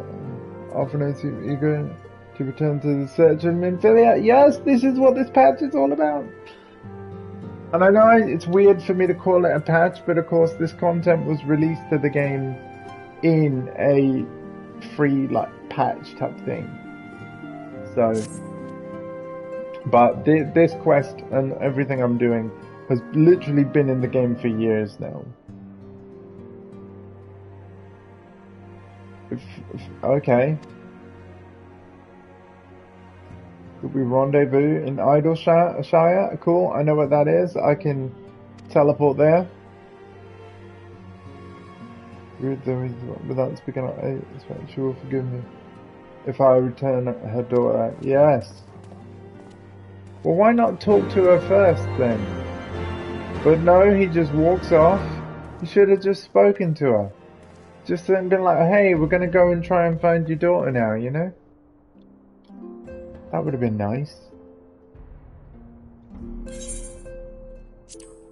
Often I seem eager to return to the search of Minfilia. Yes, this is what this patch is all about. And I know it's weird for me to call it a patch, but of course this content was released to the game in a free, like, patch type thing. So, but this quest and everything I'm doing has literally been in the game for years now. Okay. We rendezvous in Idleshire. Cool, I know what that is. I can teleport there. Without speaking out, she will forgive me if I return her daughter. Yes. Well, why not talk to her first then? But no, he just walks off. He should have just spoken to her. Just then been like, hey, we're gonna go and try and find your daughter now, you know? That would have been nice.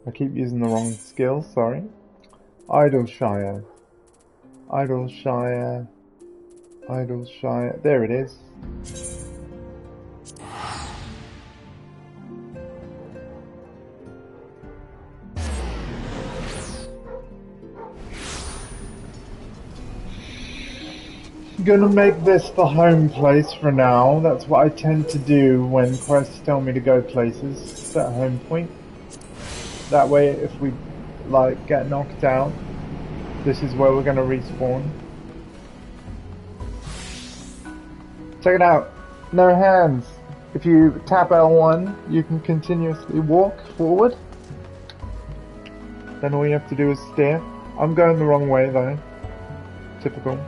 I keep using the wrong skill, sorry. Idleshire. Idleshire. Idleshire. There it is. Gonna make this the home place for now. That's what I tend to do when quests tell me to go places. Set a home point. That way, if we like get knocked out, this is where we're gonna respawn. Check it out. No hands. If you tap L1, you can continuously walk forward. Then all you have to do is steer. I'm going the wrong way though. Typical.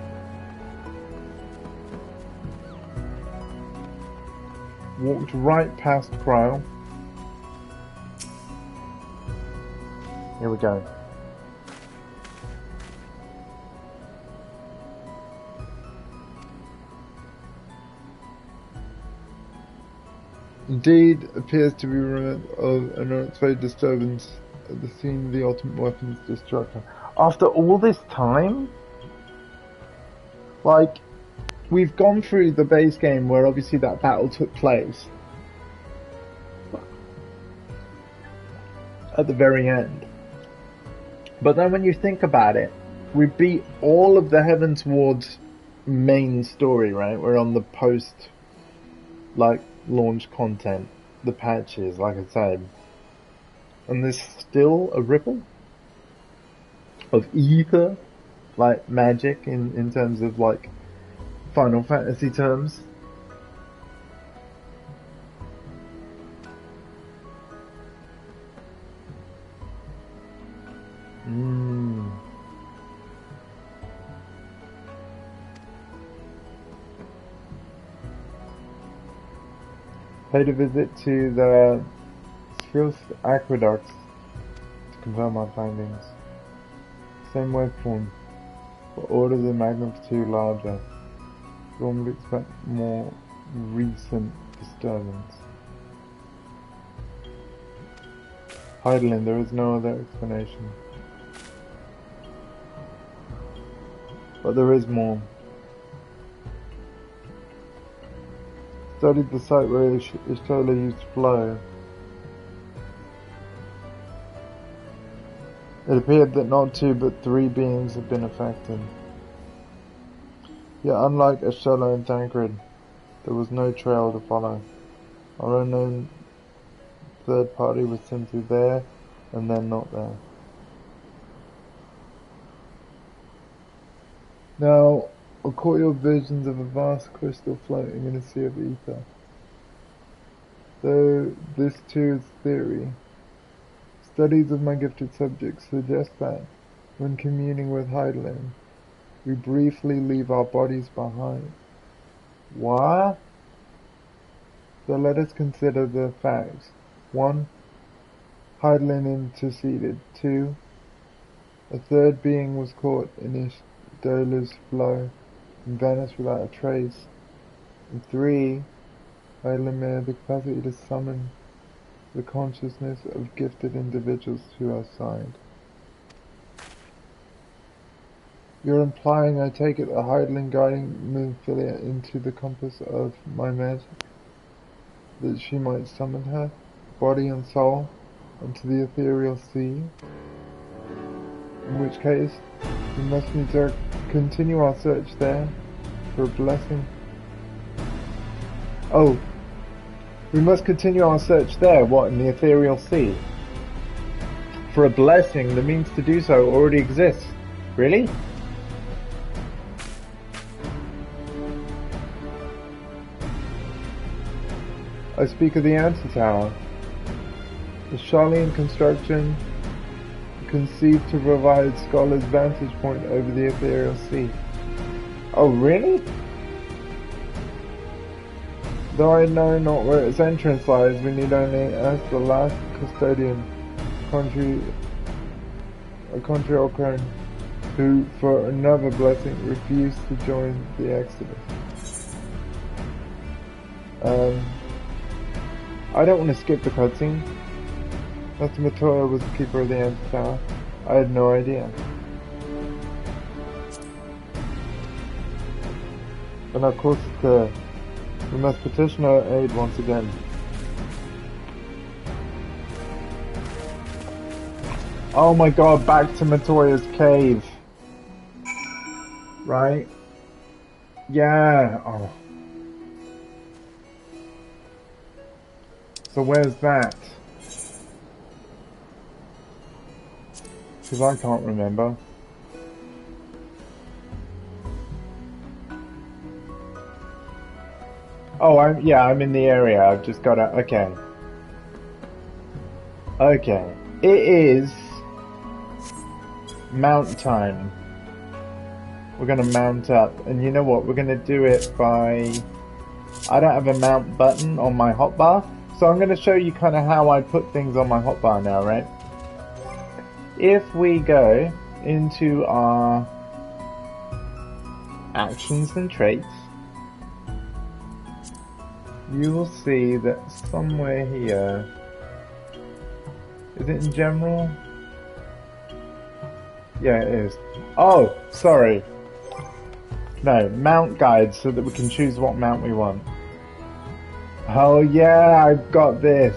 Walked right past Cryle. Here we go. Indeed, appears to be remnant of an unexpected disturbance at the scene of the ultimate weapon's destruction. After all this time? Like, we've gone through the base game where obviously that battle took place at the very end. But then when you think about it, we beat all of the Heaven's Ward's main story, right? We're on the post, like, launch content, the patches, like I said. And there's still a ripple of ether, like magic in terms of like Final Fantasy terms. Paid a visit to the Scen aqueducts to confirm our findings. Same waveform, but orders of magnitude larger. One would expect more recent disturbance. Heidelin, there is no other explanation. But there is more. Studied the site where Ishtola used flow. It appeared that not 2 but 3 beings had been affected. Yet unlike Ishtola and Tancred, there was no trail to follow. Our unknown third party was simply there and then not there. Now, I caught your visions of a vast crystal floating in a sea of ether. Though this too is theory, studies of my gifted subjects suggest that, when communing with Heidelin, we briefly leave our bodies behind. What? So let us consider the facts. 1. Heidelin interceded. 2. A third being was caught in Ishtola's flow and vanished without a trace. And 3. Heidelin may have the capacity to summon the consciousness of gifted individuals to our side. You're implying, I take it, that Heidelin guiding Minfilia into the compass of my magic, that she might summon her, body and soul, onto the ethereal sea? In which case, we must need to continue our search there for a blessing. Oh, we must continue our search there, what, in the ethereal sea? For a blessing, the means to do so already exists. Really? I speak of the anti-tower. The Charlene construction conceived to provide scholars' vantage point over the ethereal sea. Oh, really? Though I know not where its entrance lies, we need only ask the last custodian, Contriocron, who, for another blessing, refused to join the Exodus. I don't want to skip the cutscene. Master Matoya was the keeper of the Anti-Tower. I had no idea. And of course, we must petition her aid once again. Oh my god, back to Matoya's cave. Right? Yeah. Oh. So where's that? Because I can't remember. Oh, I'm in the area. I've just got to. Okay. Okay. It is mount time. We're gonna mount up, and you know what? We're gonna do it by. I don't have a mount button on my hotbar, so I'm gonna show you kind of how I put things on my hotbar now, right? If we go into our actions and traits, you will see that somewhere here, is it in general? Yeah, it is. Oh, sorry. No, mount guide so that we can choose what mount we want. Oh yeah, I've got this.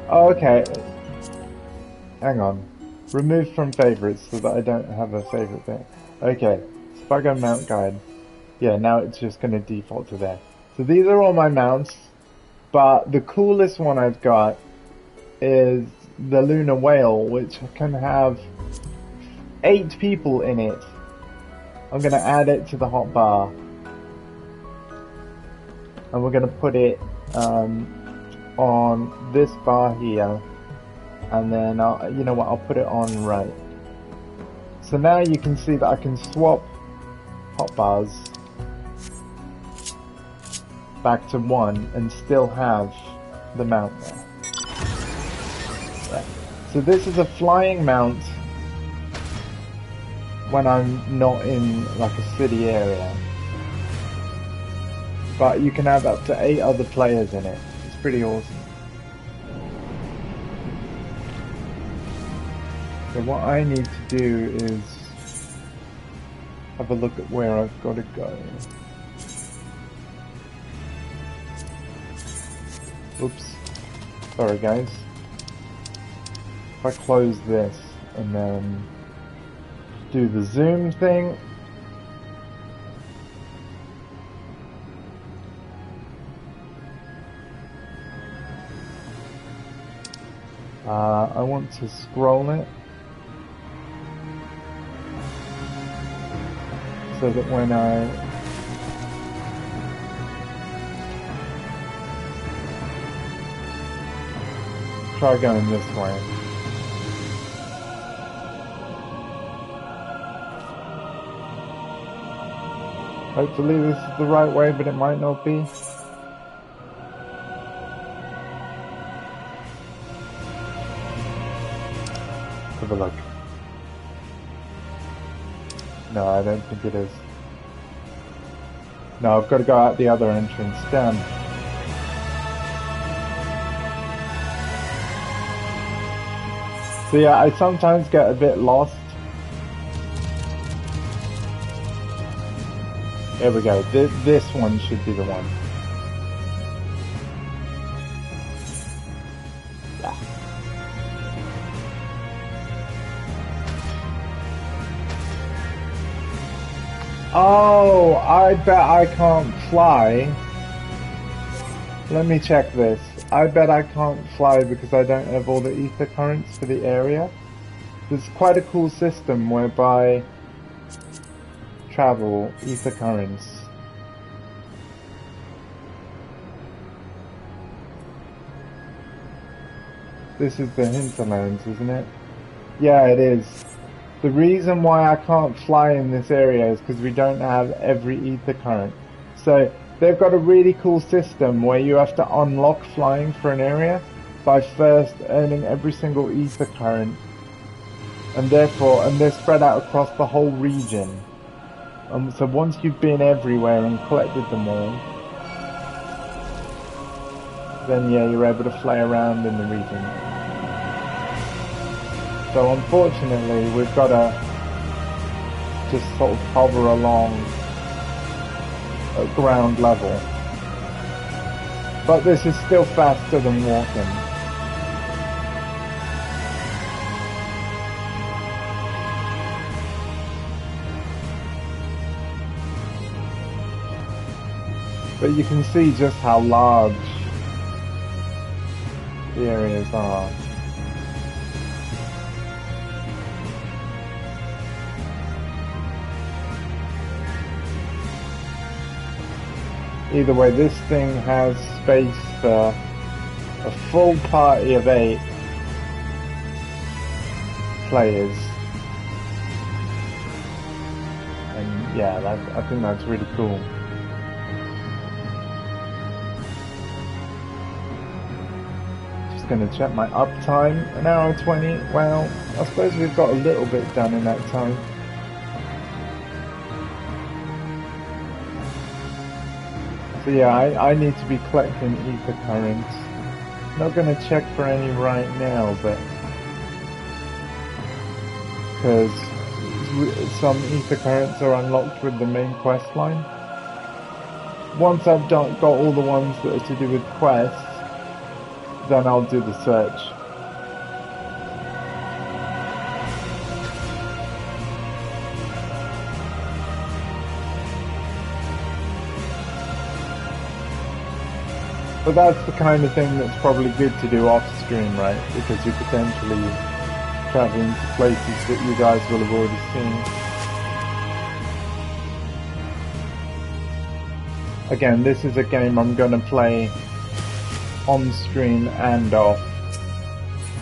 Oh, okay. Hang on. Remove from favorites so that I don't have a favorite thing. Okay, so if I go mount guide, yeah, now it's just going to default to there. So these are all my mounts, but the coolest one I've got is the Lunar Whale, which can have 8 people in it. I'm going to add it to the hotbar. And we're going to put it on this bar here. And then, you know what, I'll put it on right. So now you can see that I can swap hotbars back to 1 and still have the mount there. Yeah. So this is a flying mount when I'm not in like a city area. But you can have up to 8 other players in it. It's pretty awesome. So what I need to do is have a look at where I've got to go. Oops. Sorry guys. If I close this and then do the zoom thing. I want to scroll it so that when I try going this way. Hopefully this is the right way, but it might not be. Have a look. No, I don't think it is. No, I've got to go out the other entrance. Damn. So yeah, I sometimes get a bit lost. There we go. This one should be the one. Yeah. Oh, I bet I can't fly. Let me check this. I bet I can't fly because I don't have all the ether currents for the area. There's quite a cool system whereby travel ether currents. This is the hinterlands, isn't it? Yeah, it is. The reason why I can't fly in this area is because we don't have every ether current. So they've got a really cool system where you have to unlock flying for an area by first earning every single ether current, and they're spread out across the whole region. So once you've been everywhere and collected them all, then yeah, you're able to fly around in the region. So unfortunately, we've got to just sort of hover along at ground level. But this is still faster than walking. But you can see just how large the areas are. Either way, this thing has space for a full party of 8 players. And yeah, I think that's really cool. Just gonna check my uptime, 1 hour 20. Well, I suppose we've got a little bit done in that time. So yeah, I need to be collecting ether currents. Not going to check for any right now, but because some ether currents are unlocked with the main quest line. Once I've got all the ones that are to do with quests, then I'll do the search. But that's the kind of thing that's probably good to do off screen, right? Because you're potentially traveling to places that you guys will have already seen. Again, this is a game I'm going to play on screen and off.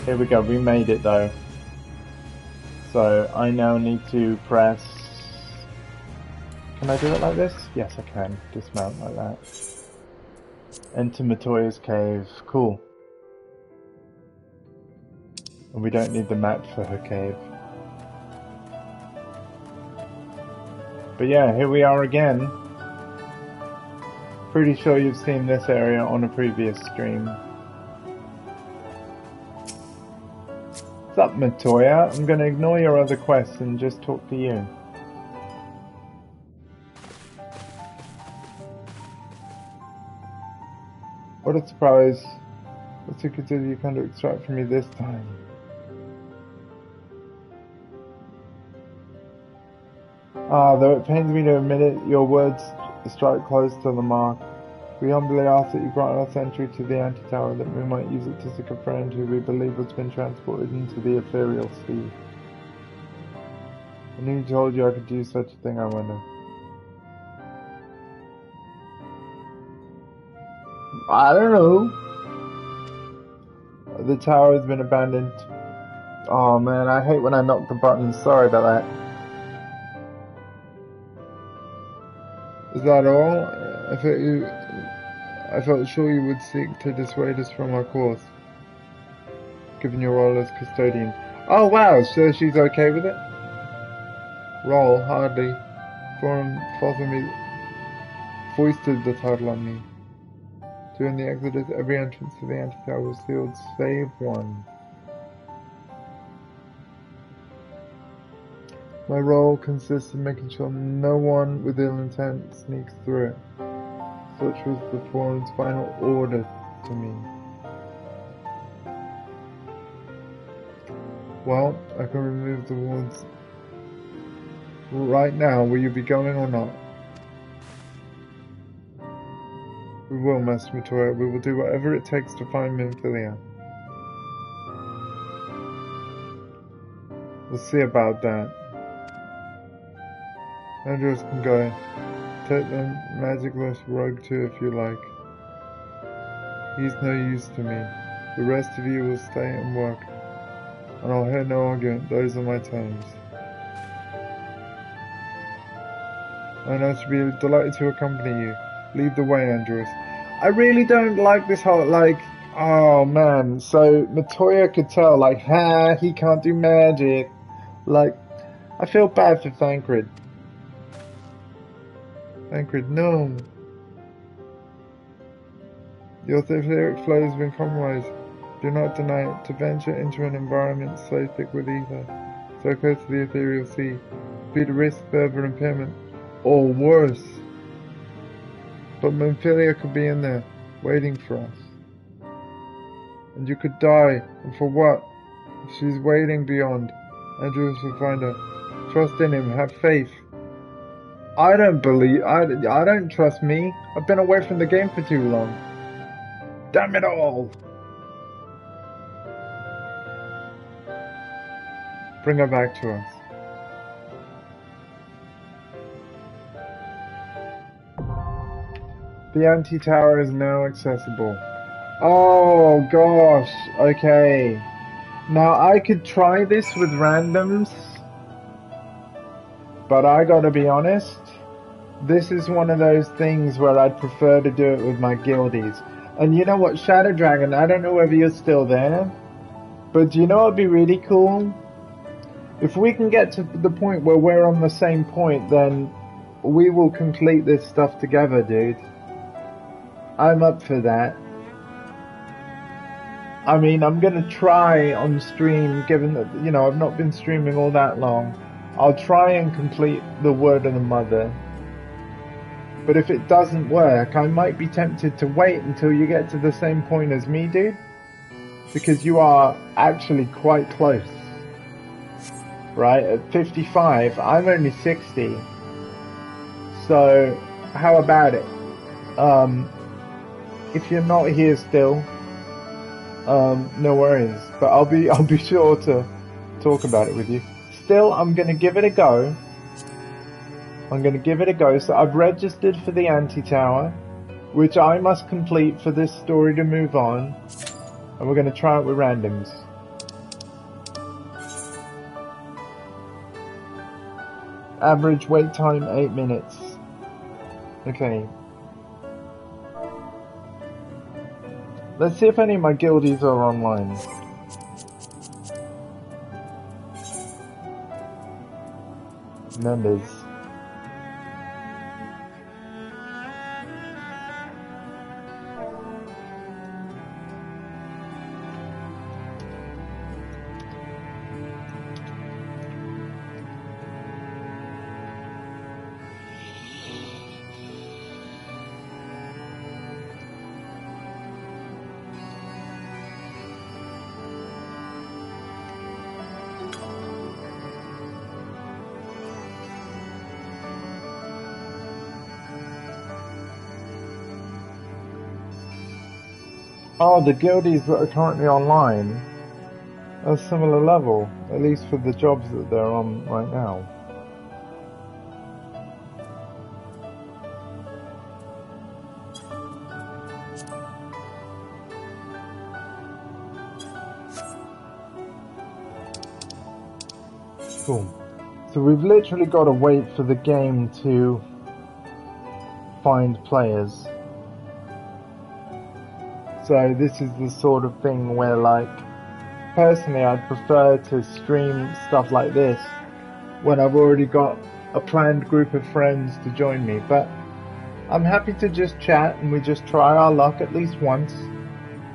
Here we go, we made it though. So I now need to press... Can I do it like this? Yes, I can. Dismount like that. Enter Matoya's cave. Cool. And we don't need the map for her cave. But yeah, here we are again. Pretty sure you've seen this area on a previous stream. What's up, Matoya? I'm gonna ignore your other quests and just talk to you. What a surprise. What secret did you come to extract from me this time? Though it pains me to admit it, your words strike close to the mark. We humbly ask that you grant us entry to the anti-tower, that we might use it to seek a friend who we believe has been transported into the ethereal sea. And who told you I could do such a thing, I wonder? I don't know. The tower has been abandoned. Oh man, I hate when I knock the button. Sorry about that. Is that all? I felt sure you would seek to dissuade us from our course, given your role as custodian. Oh wow, so she's okay with it? Roll, hardly. Fossum foisted the title on me. During the Exodus, every entrance to the anti-tower was sealed, save one. My role consists of making sure no one with ill intent sneaks through it. Such was the Foreigner's final order to me. Well, I can remove the wards right now. Will you be going or not? We will, Master Matoya. We will do whatever it takes to find Minfilia. We'll see about that. Andros can go. Take the magicless rogue too if you like. He's no use to me. The rest of you will stay and work. And I'll hear no argument. Those are my terms. And I should be delighted to accompany you. Lead the way, Andros. I really don't like this whole, oh man. So, Matoya could tell, he can't do magic. I feel bad for Thancred. Thancred, no. Your etheric flow has been compromised. Do not deny it. To venture into an environment so thick with ether, so close to the ethereal sea, would be to risk further impairment, or worse. But Minfilia could be in there, waiting for us. And you could die, and for what? If she's waiting beyond, Andrews will find her. Trust in him, have faith. I don't trust me. I've been away from the game for too long. Damn it all! Bring her back to us. The anti-tower is now accessible. Oh gosh, okay. Now I could try this with randoms, but I gotta be honest, this is one of those things where I'd prefer to do it with my guildies. And you know what, Shadow Dragon, I don't know whether you're still there, but do you know what would be really cool? If we can get to the point where we're on the same point, then we will complete this stuff together, dude. I'm up for that. I mean, I'm gonna try on stream, given that, you know, I've not been streaming all that long. I'll try and complete the Word of the Mother. But if it doesn't work, I might be tempted to wait until you get to the same point as me, dude. Because you are actually quite close. Right? At 55, I'm only 60. So, how about it? If you're not here still, no worries. But I'll be sure to talk about it with you. Still, I'm gonna give it a go. So I've registered for the anti-tower, which I must complete for this story to move on. And we're gonna try it with randoms. Average wait time 8 minutes. Okay. Let's see if any of my guildies are online. Members. Oh, the guildies that are currently online are similar level, at least for the jobs that they're on right now. Cool. So we've literally got to wait for the game to find players. So this is the sort of thing where, like, personally I'd prefer to stream stuff like this when I've already got a planned group of friends to join me, but I'm happy to just chat and we just try our luck at least once.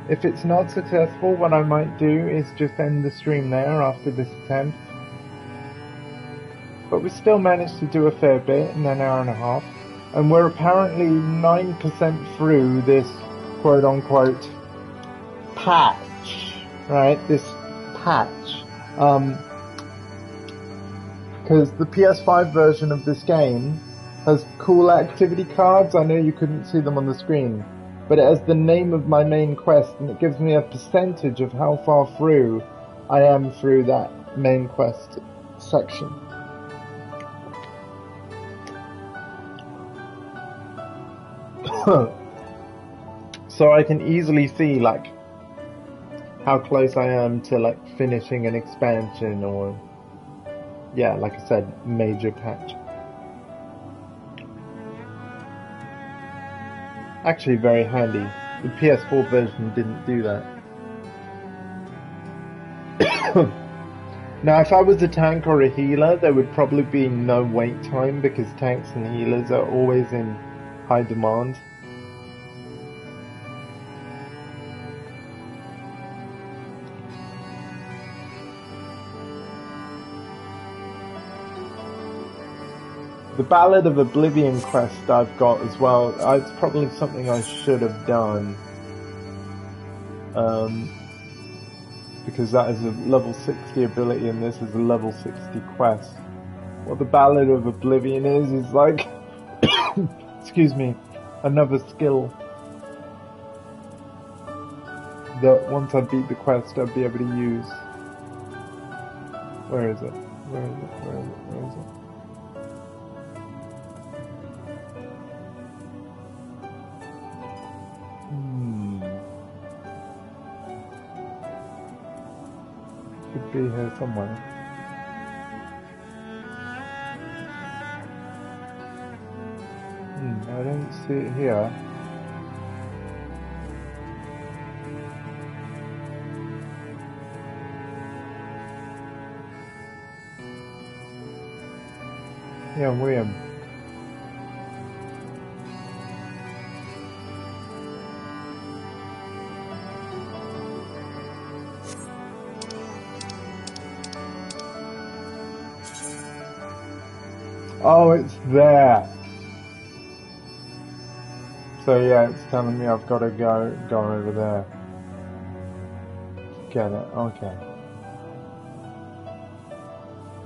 If it's not successful, what I might do is just end the stream there after this attempt. But we still managed to do a fair bit in an hour and a half, and we're apparently 9% through this quote-unquote patch, right? This patch. Because the PS5 version of this game has cool activity cards. I know you couldn't see them on the screen, but it has the name of my main quest, and it gives me a percentage of how far through I am through that main quest section. So I can easily see, like, how close I am to, like, finishing an expansion or, yeah, like I said, major patch. Actually very handy. The PS4 version didn't do that. Now, if I was a tank or a healer, there would probably be no wait time because tanks and healers are always in high demand. The Ballad of Oblivion quest I've got as well. It's probably something I should have done. Because that is a level 60 ability and this is a level 60 quest. What the Ballad of Oblivion is like, excuse me, another skill that once I beat the quest I'll be able to use. Where is it? Where is it? Where is it? Where is it? Should be here somewhere. I don't see it here. Yeah, weird. Oh, it's there. So yeah, it's telling me I've got to go over there. Get it? Okay.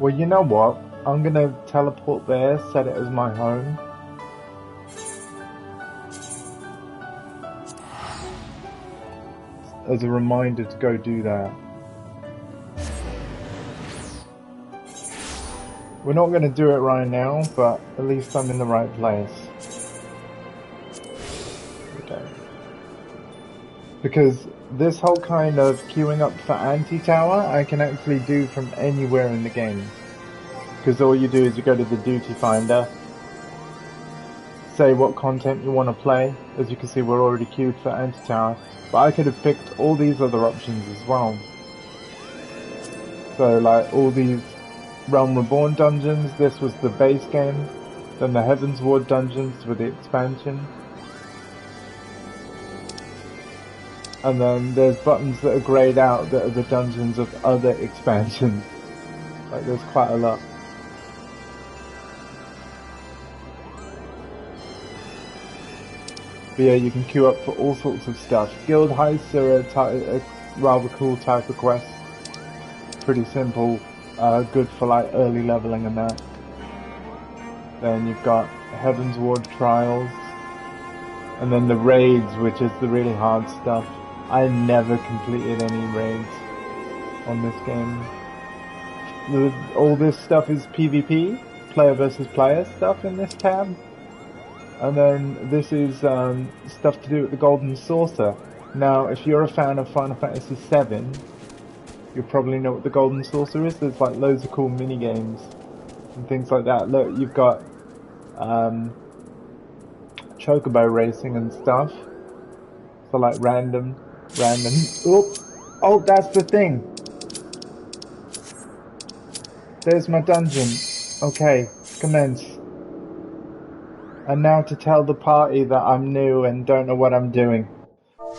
Well, you know what? I'm gonna teleport there, set it as my home. As a reminder to go do that. We're not going to do it right now, but at least I'm in the right place. Okay. Because this whole kind of queuing up for anti-tower, I can actually do from anywhere in the game. Because all you do is you go to the duty finder, say what content you want to play. As you can see, we're already queued for anti-tower. But I could have picked all these other options as well. So like all these Realm Reborn dungeons, this was the base game. Then the Heaven's Ward dungeons with the expansion. And then there's buttons that are grayed out that are the dungeons of other expansions. Like there's quite a lot. But yeah, you can queue up for all sorts of stuff. Guild heists are a rather cool type of quest. Pretty simple, good for like early leveling and that. Then you've got Heaven's Ward trials. And then the raids, which is the really hard stuff. I never completed any raids on this game. All this stuff is PvP, player versus player stuff in this tab. And then this is stuff to do with the Golden Saucer. Now, if you're a fan of Final Fantasy VII, you'll probably know what the Golden Saucer is. There's like loads of cool mini games and things like that. Look, you've got chocobo racing and stuff. So like random. Oh, that's the thing. There's my dungeon. Okay, commence. And now to tell the party that I'm new and don't know what I'm doing.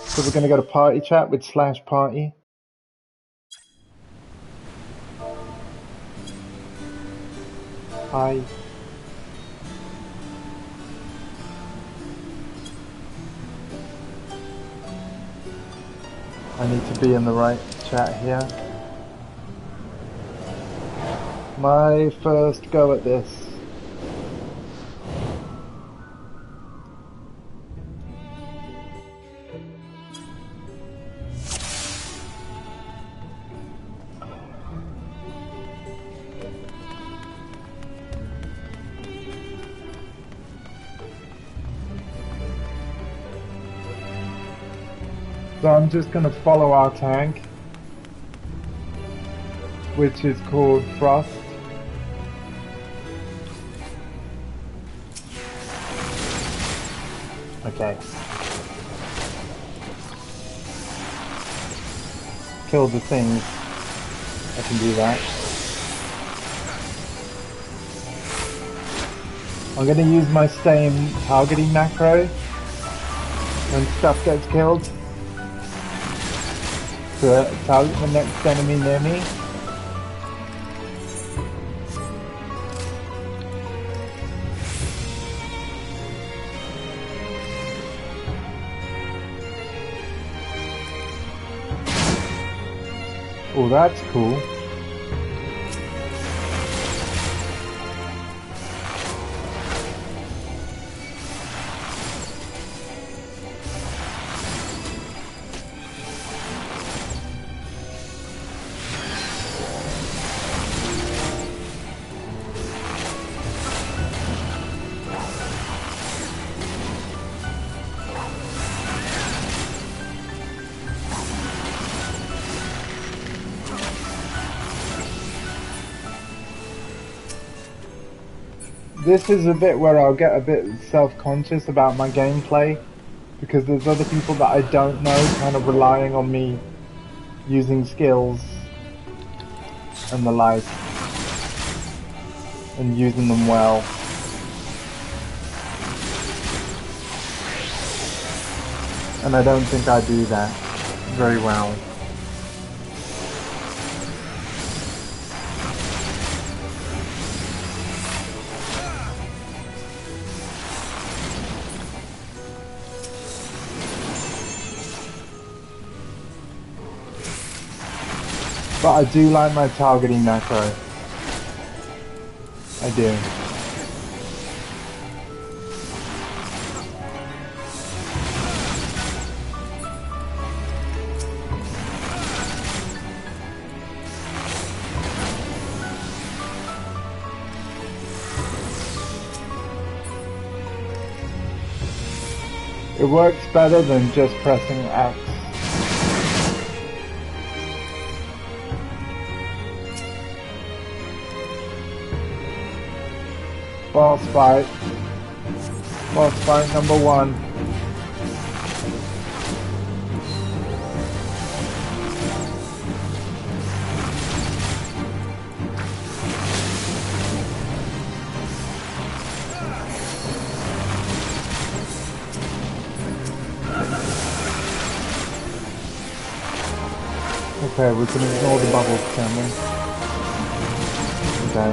So we're gonna go to party chat with /party. Hi. I need to be in the right chat here. My first go at this. So I'm just going to follow our tank, which is called Frost. Okay. Kill the things. I can do that. I'm going to use my same targeting macro when stuff gets killed. To target the next enemy near me. Oh, that's cool. This is a bit where I'll get a bit self-conscious about my gameplay, because there's other people that I don't know kind of relying on me using skills and the like, and using them well. And I don't think I do that very well. But I do like my targeting macro. I do. It works better than just pressing X. Boss fight. Boss fight number 1. Okay, we can ignore the bubbles, can we? Okay.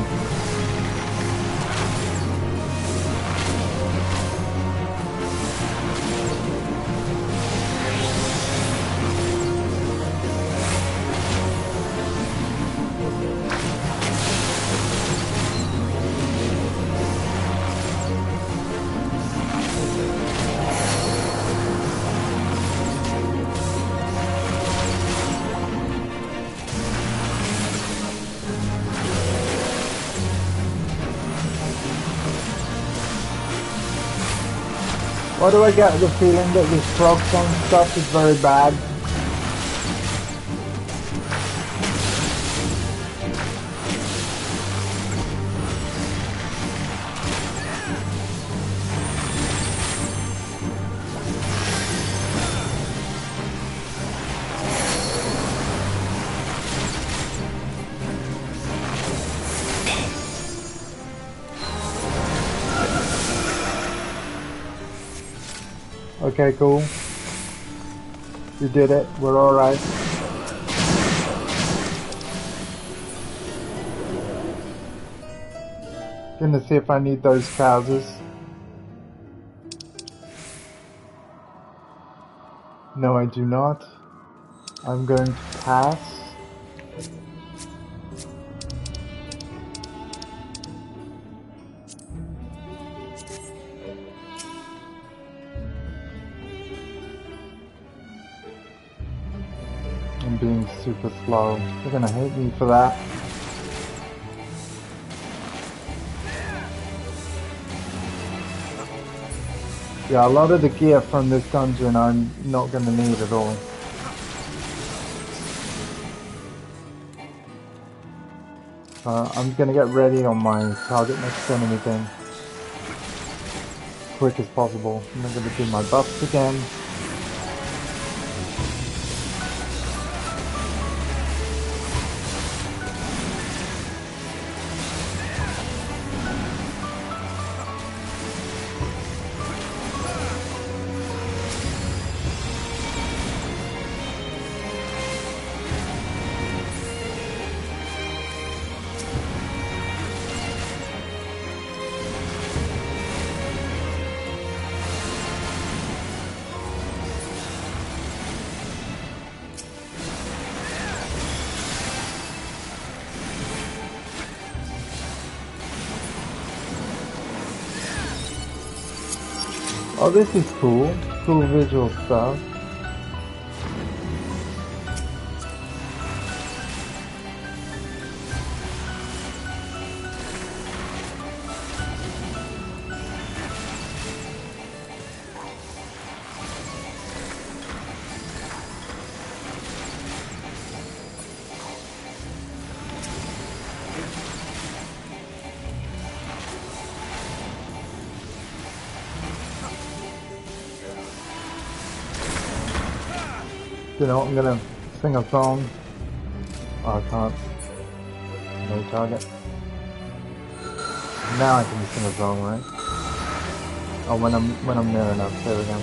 Why do I get the feeling that this frog song stuff is very bad? Okay, cool. You did it. We're alright. Gonna see if I need those trousers. No, I do not. I'm going to pass. I'm being super slow. They're gonna hate me for that. Yeah, a lot of the gear from this dungeon I'm not gonna need at all. I'm gonna get ready on my target next enemy thing. As quick as possible. I'm gonna do my buffs again. Oh, this is cool. Cool visual stuff. You know, I'm gonna sing a song. Oh, I can't. No target. Now I can sing a song, right? Oh, when I'm near enough. There we go.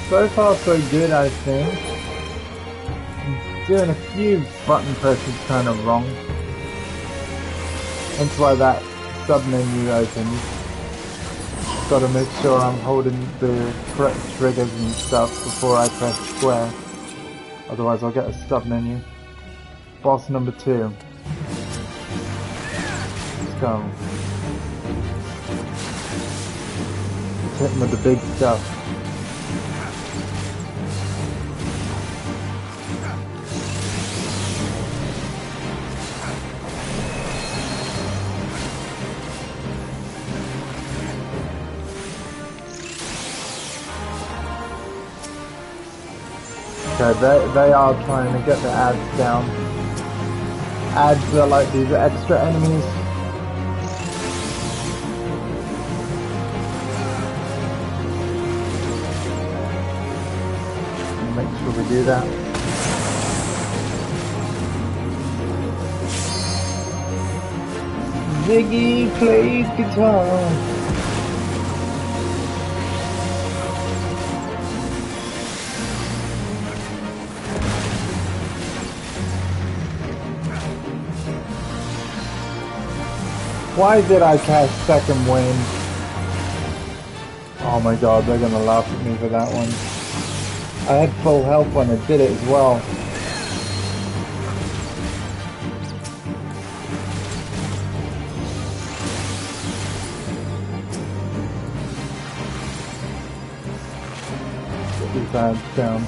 So far so good, I think. I'm doing a few button presses kind of wrong. That's why that sub-menu opens. Gotta make sure I'm holding the correct triggers and stuff before I press square. Otherwise I'll get a sub-menu. Boss number 2. Let's go. Let's hit him with the big stuff. Okay, they are trying to get the ads down. Ads are like these extra enemies. Make sure we do that. Ziggy plays guitar. Why did I cast Second Wind? Oh my god, they're gonna laugh at me for that one. I had full health when I did it as well. Get these ads down.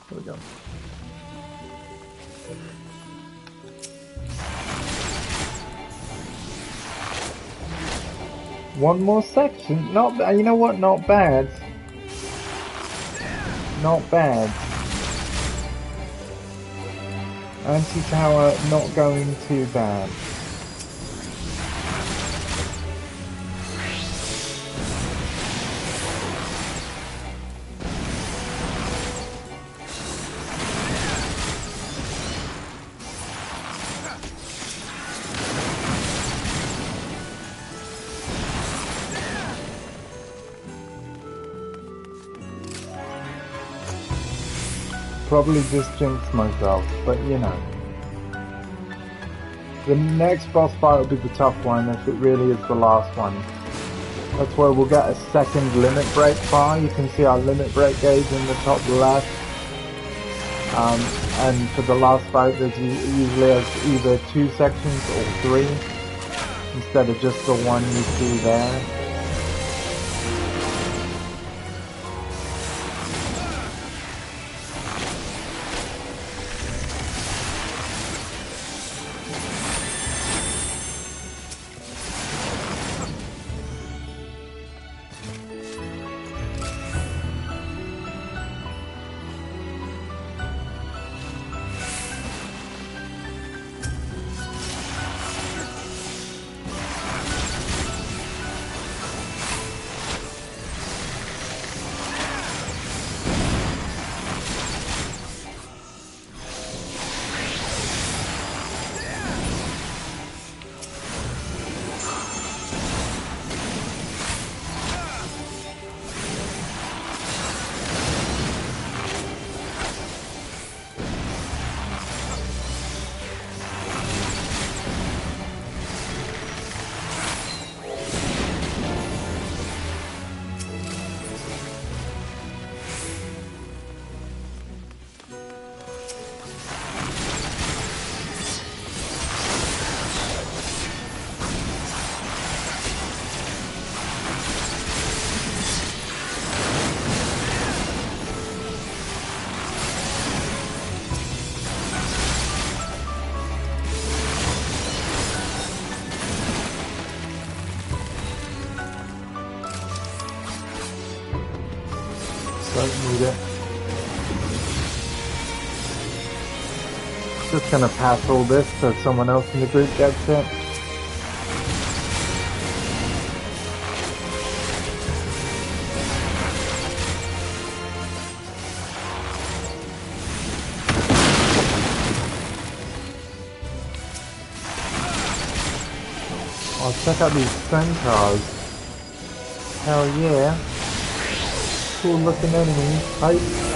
There we go. One more section. Not bad. You know what? Not bad. Not bad. Anti-tower not going too bad. Probably just jinxed myself, but you know. The next boss fight will be the tough one if it really is the last one. That's where we'll get a second limit break bar. You can see our limit break gauge in the top left. And for the last fight there's usually either 2 sections or 3 instead of just the one you see there. Don't need it. Just gonna pass all this so someone else in the group gets it. Oh, check out these centaurs. Hell yeah. Cool looking enemies. Hype.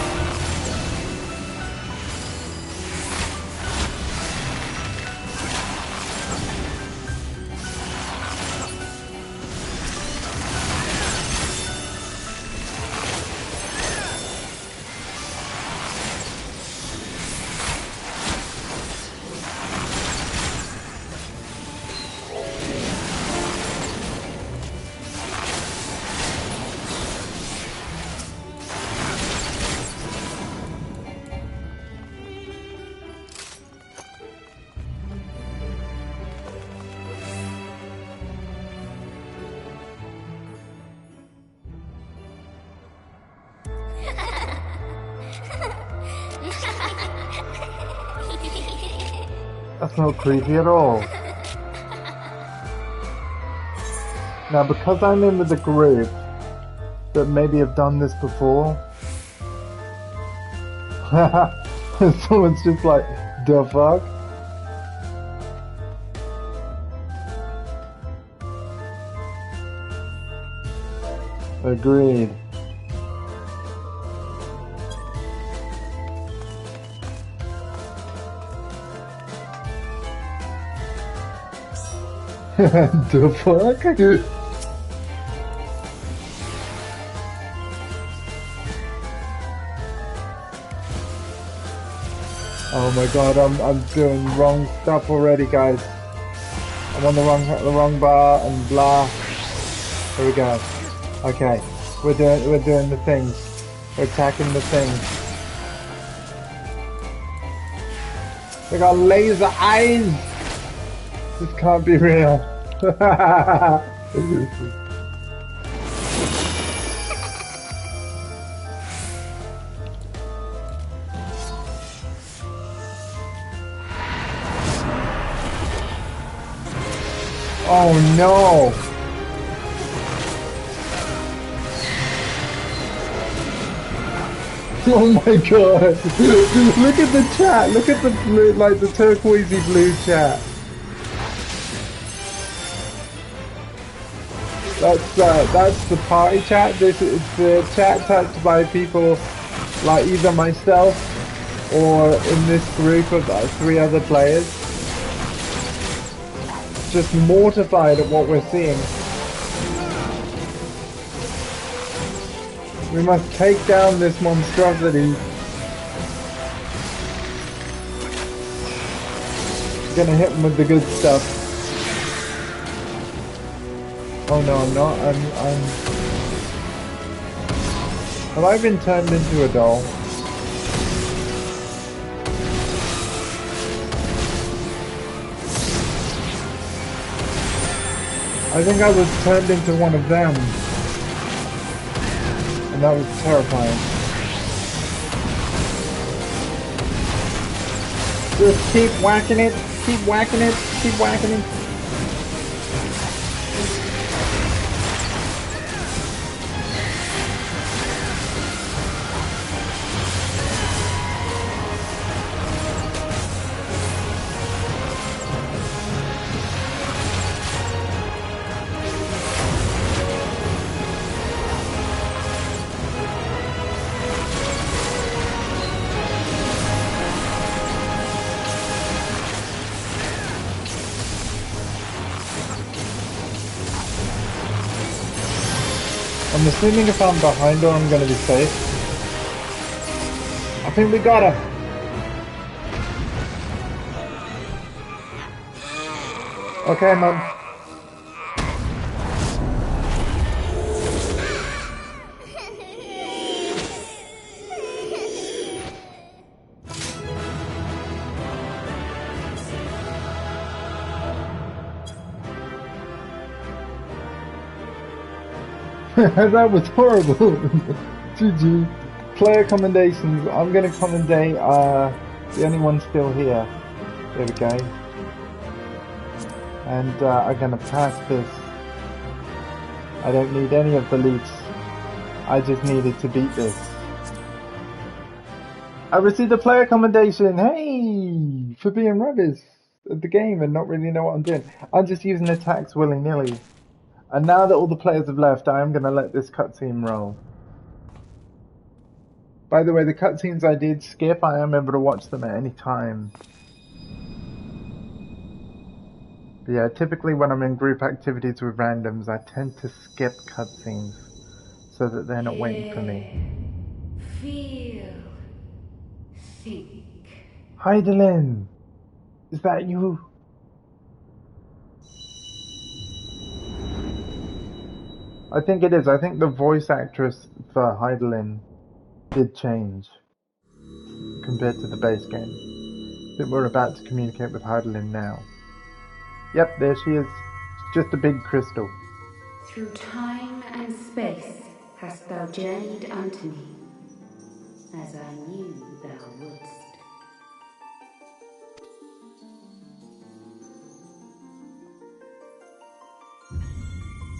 That's not creepy at all. Now, because I'm in with a group that maybe have done this before, someone's just like, the fuck? Agreed. The fuck? Oh my god, I'm doing wrong stuff already, guys. I'm on the wrong bar and blah. Here we go. Okay, we're doing the things. We're attacking the things. They got laser eyes. This can't be real. Oh no! Oh my god! Look at the chat! Look at the blue, like the turquoisey blue chat. That's the party chat. This is the chat touched by people like either myself or in this group of 3 other players. Just mortified at what we're seeing. We must take down this monstrosity. Gonna hit him with the good stuff. Oh no, I'm not. Have I been turned into a doll? I think I was turned into one of them. And that was terrifying. Just keep whacking it, keep whacking it, keep whacking it. I'm assuming if I'm behind her, I'm gonna be safe. I think we got her. Okay, Mum. That was horrible. GG. Player commendations. I'm gonna commendate the only one still here. There we go. And I'm gonna pass this. I don't need any of the leaps. I just needed to beat this. I received a player commendation. Hey! For being rubbish at the game and not really know what I'm doing. I'm just using attacks willy-nilly. And now that all the players have left, I am gonna let this cutscene roll. By the way, the cutscenes I did skip, I am able to watch them at any time. But yeah, typically when I'm in group activities with randoms, I tend to skip cutscenes so that they're not waiting for me. Feel. Think. Heidelin! Is that you? I think it is. I think the voice actress for Heidelin did change compared to the base game. I think we're about to communicate with Heidelin now. Yep, there she is. It's just a big crystal. Through time and space hast thou journeyed unto me, as I knew thou wouldst.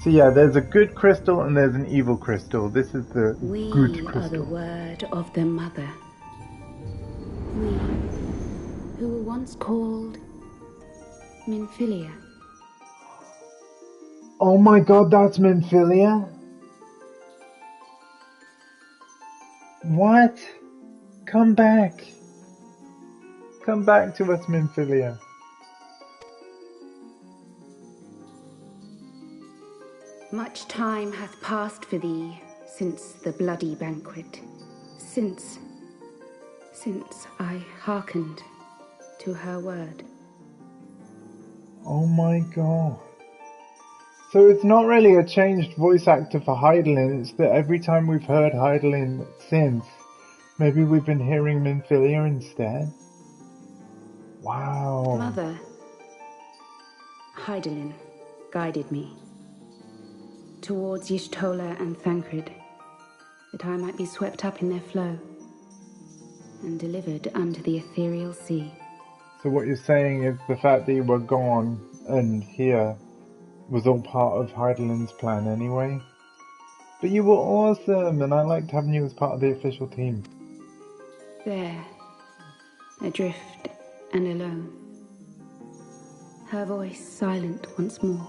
So yeah, there's a good crystal and there's an evil crystal. This is the good crystal. We are the word of the mother. We, who were once called Minfilia. Oh my god, that's Minfilia? What? Come back. Come back to us, Minfilia. Much time hath passed for thee since the bloody banquet, since I hearkened to her word. Oh my god. So it's not really a changed voice actor for Heidelin, it's that every time we've heard Heidelin since, maybe we've been hearing Minfilia instead? Wow. Mother, Heidelin guided me towards Y'shtola and Thancred, that I might be swept up in their flow and delivered unto the ethereal sea. So what you're saying is the fact that you were gone and here was all part of Heidelin's plan anyway? But you were awesome, and I liked having you as part of the official team. There, adrift and alone, her voice silent once more,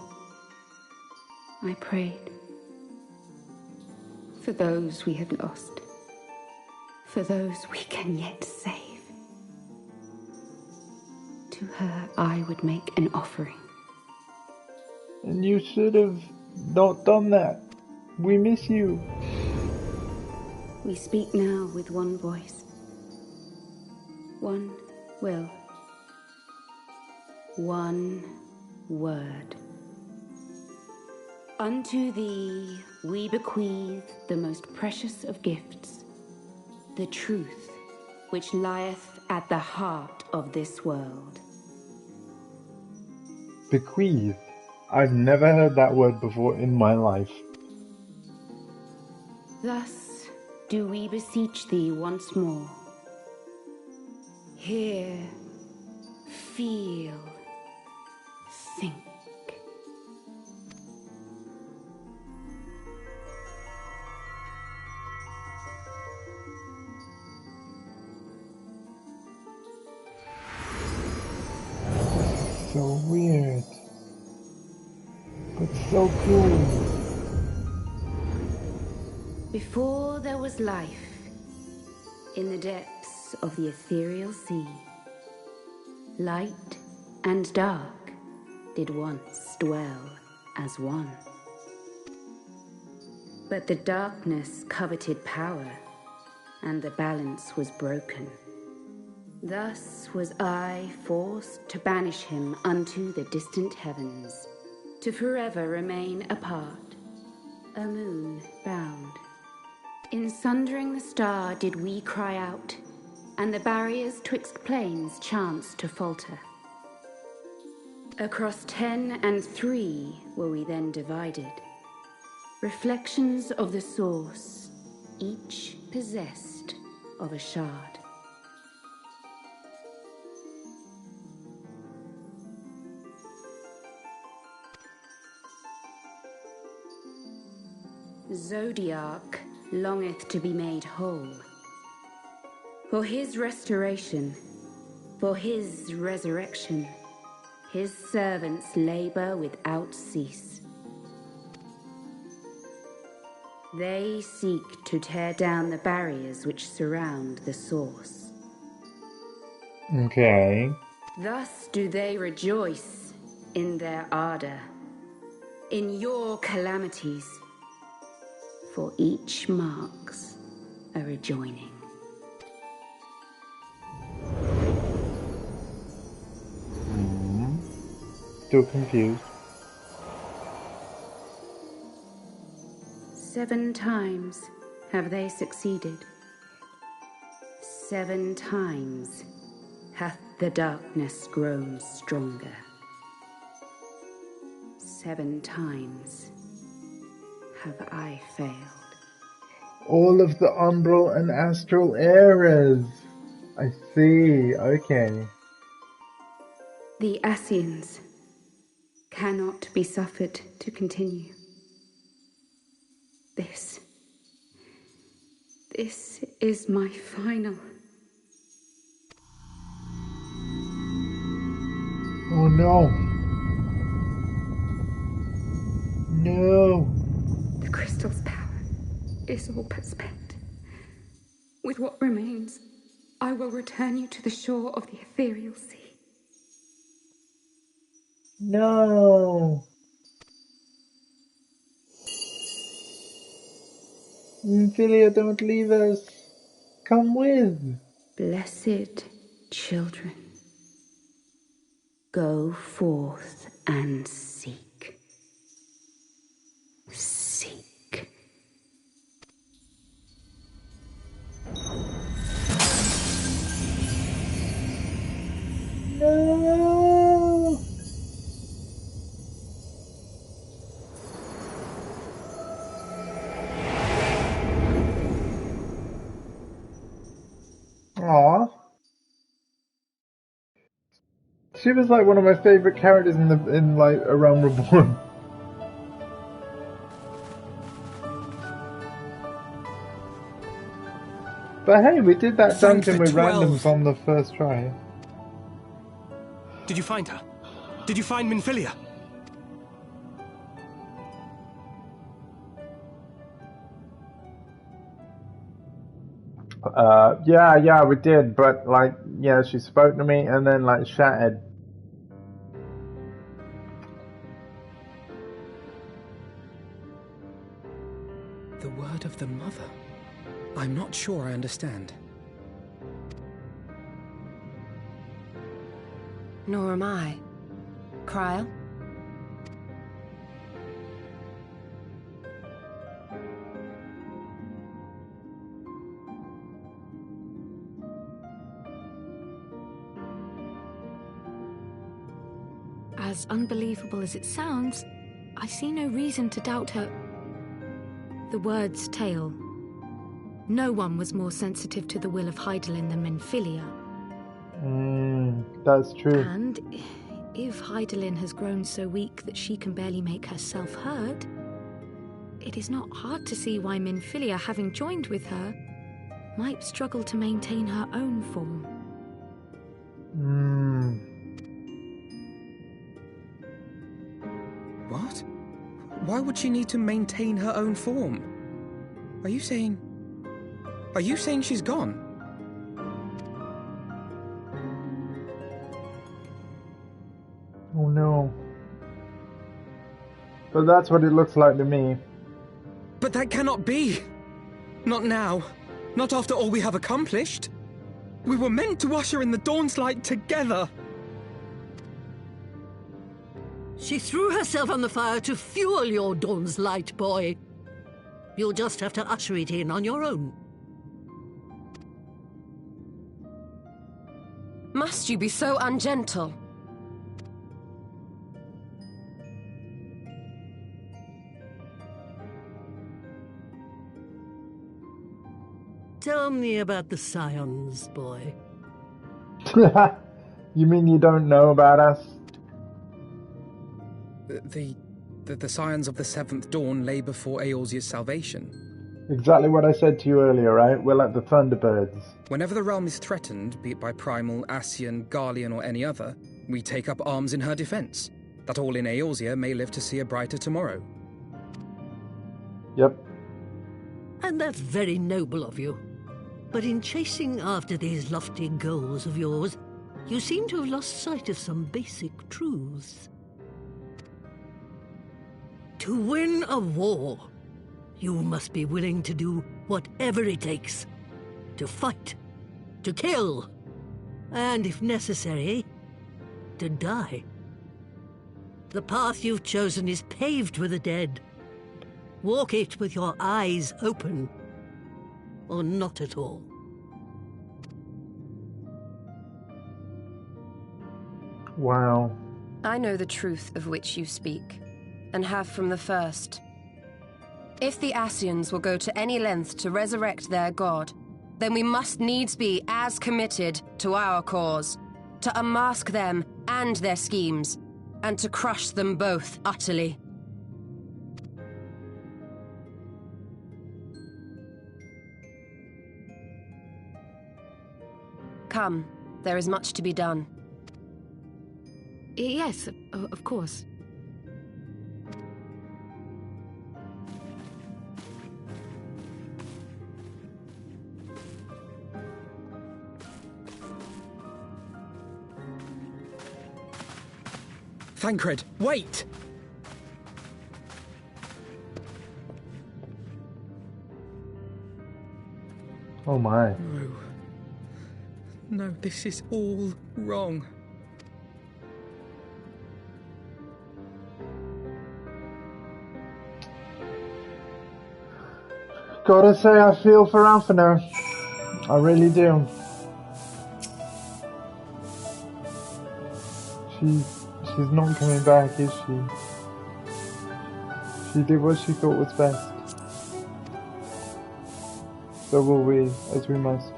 I prayed for those we have lost, for those we can yet save. To her I would make an offering. And you should have not done that. We miss you. We speak now with one voice, one will, one word. Unto thee we bequeath the most precious of gifts, the truth which lieth at the heart of this world. Bequeath. I've never heard that word before in my life. Thus do we beseech thee once more. Hear, feel, think. So weird. But so cool. Before there was life, in the depths of the ethereal sea, light and dark did once dwell as one. But the darkness coveted power, and the balance was broken. Thus was I forced to banish him unto the distant heavens, to forever remain apart, a moon bound. In sundering the star did we cry out, and the barriers twixt planes chanced to falter. Across 10 and 3 were we then divided, reflections of the source, each possessed of a shard. Zodiac longeth to be made whole. For his restoration, for his resurrection, his servants labor without cease. They seek to tear down the barriers which surround the source. Okay. Thus do they rejoice in their ardor, in your calamities, for each marks a rejoining. Still confused. 7 times have they succeeded. 7 times hath the darkness grown stronger. 7 times have I failed. All of the umbral and astral eras. I see. Okay. The Ascians cannot be suffered to continue. This is my final. Oh no. No. The crystal's power is all but spent. With what remains, I will return you to the shore of the ethereal sea. No. Philia, don't leave us. Come with. Blessed children, go forth and seek. Seek. No. Aww. She was like one of my favorite characters in like A Realm Reborn. But hey, we did that dungeon with 12. randoms on the first try. Did you find her? Did you find Minfilia? Yeah, we did, but like, yeah, she spoke to me and then like shattered. The word of the mother? I'm not sure I understand. Nor am I. Cryle? As unbelievable as it sounds, I see no reason to doubt her. The word's tale. No one was more sensitive to the will of Hydaelyn than Minfilia. That's true. And if Hydaelyn has grown so weak that she can barely make herself heard, it is not hard to see why Minfilia, having joined with her, might struggle to maintain her own form. What? Why would she need to maintain her own form? Are you saying she's gone? Oh no. But that's what it looks like to me. But that cannot be! Not now. Not after all we have accomplished. We were meant to usher in the dawn's light together. She threw herself on the fire to fuel your dawn's light, boy. You'll just have to usher it in on your own. Must you be so ungentle? Tell me about the Scions, boy. You mean you don't know about us? that the scions of the Seventh Dawn lay before Eorzea's salvation. Exactly what I said to you earlier, right? We're like the Thunderbirds. Whenever the realm is threatened, be it by Primal, Ascian, Garlean, or any other, we take up arms in her defense, that all in Eorzea may live to see a brighter tomorrow. Yep. And that's very noble of you. But in chasing after these lofty goals of yours, you seem to have lost sight of some basic truths. To win a war, you must be willing to do whatever it takes. To fight, to kill, and if necessary, to die. The path you've chosen is paved with the dead. Walk it with your eyes open, or not at all. Wow. I know the truth of which you speak, and have from the first. If the Ascians will go to any length to resurrect their god, then we must needs be as committed to our cause, to unmask them and their schemes, and to crush them both utterly. Come, there is much to be done. Yes, of course. Thancred, wait! Oh my. No. No, this is all wrong. Gotta say, I feel for Alphina. I really do. She's not coming back, is she? She did what she thought was best. So will we, as we must.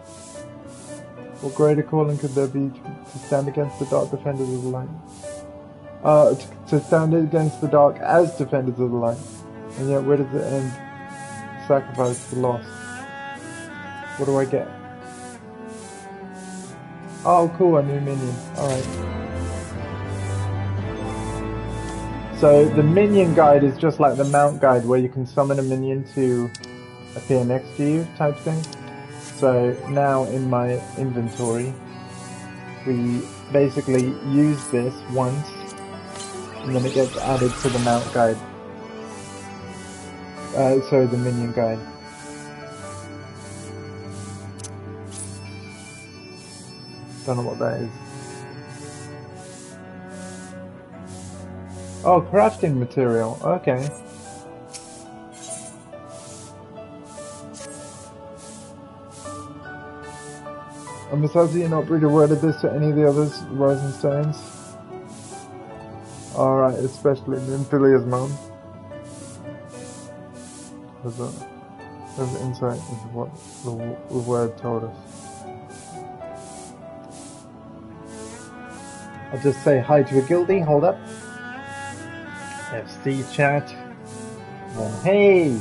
What greater calling could there be to stand against the dark defenders of the light? To stand against the dark as defenders of the light. And yet where does it end? Sacrifice the lost. What do I get? Oh cool, a new minion. Alright. So the minion guide is just like the mount guide where you can summon a minion to appear next to you type thing. So now in my inventory we basically use this once and then it gets added to the mount guide. Sorry, the minion guide. Don't know what that is. Oh, crafting material. Okay. And besides, you not breed awarded this to any of the others, Rising Stones? Alright, especially in Philia's mom. There's insight into what the word told us. I'll just say hi to a guildie, hold up. FC chat. And hey!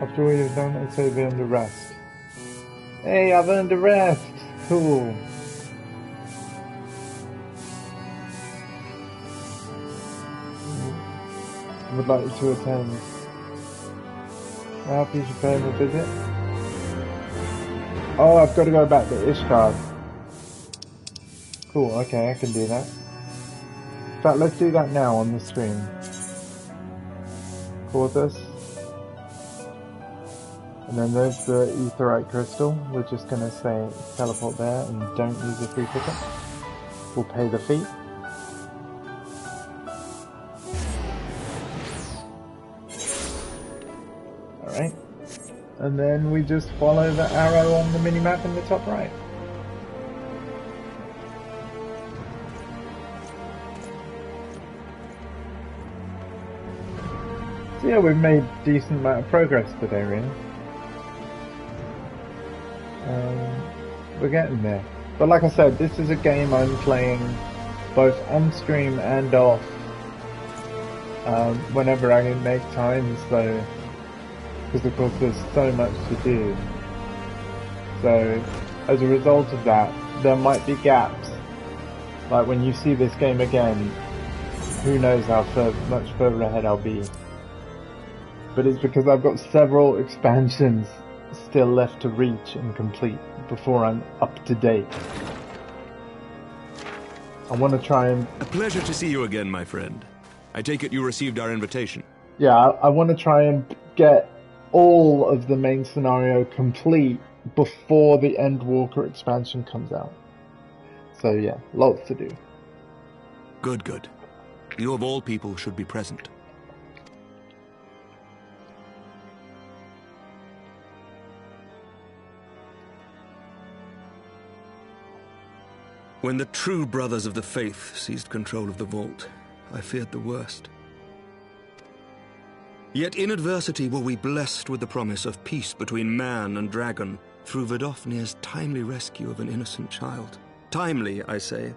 After all you've done, I'd say you've earned a rest. Hey, I've earned a rest! Cool. Would like you to attend. How please you pay him a visit? Oh, I've got to go back to Ishgard. Cool, okay, I can do that. In fact, let's do that now on the stream. Porthos. And then there's the Aetheryte Crystal. We're just going to say teleport there and don't use a free ticket. We'll pay the fee. Alright. And then we just follow the arrow on the minimap in the top right. So yeah, we've made a decent amount of progress today, really. We're getting there. But like I said, this is a game I'm playing both on stream and off whenever I can make time, so because of course there's so much to do. So as a result of that, there might be gaps. Like when you see this game again, who knows how much further ahead I'll be. But it's because I've got several expansions still left to reach and complete before I'm up to date. I want to try and... A pleasure to see you again, my friend. I take it you received our invitation. Yeah, I want to try and get all of the main scenario complete before the Endwalker expansion comes out. So yeah, lots to do. Good, good. You of all people should be present. When the true brothers of the faith seized control of the vault, I feared the worst. Yet in adversity were we blessed with the promise of peace between man and dragon through Vidofnir's timely rescue of an innocent child. Timely, I say,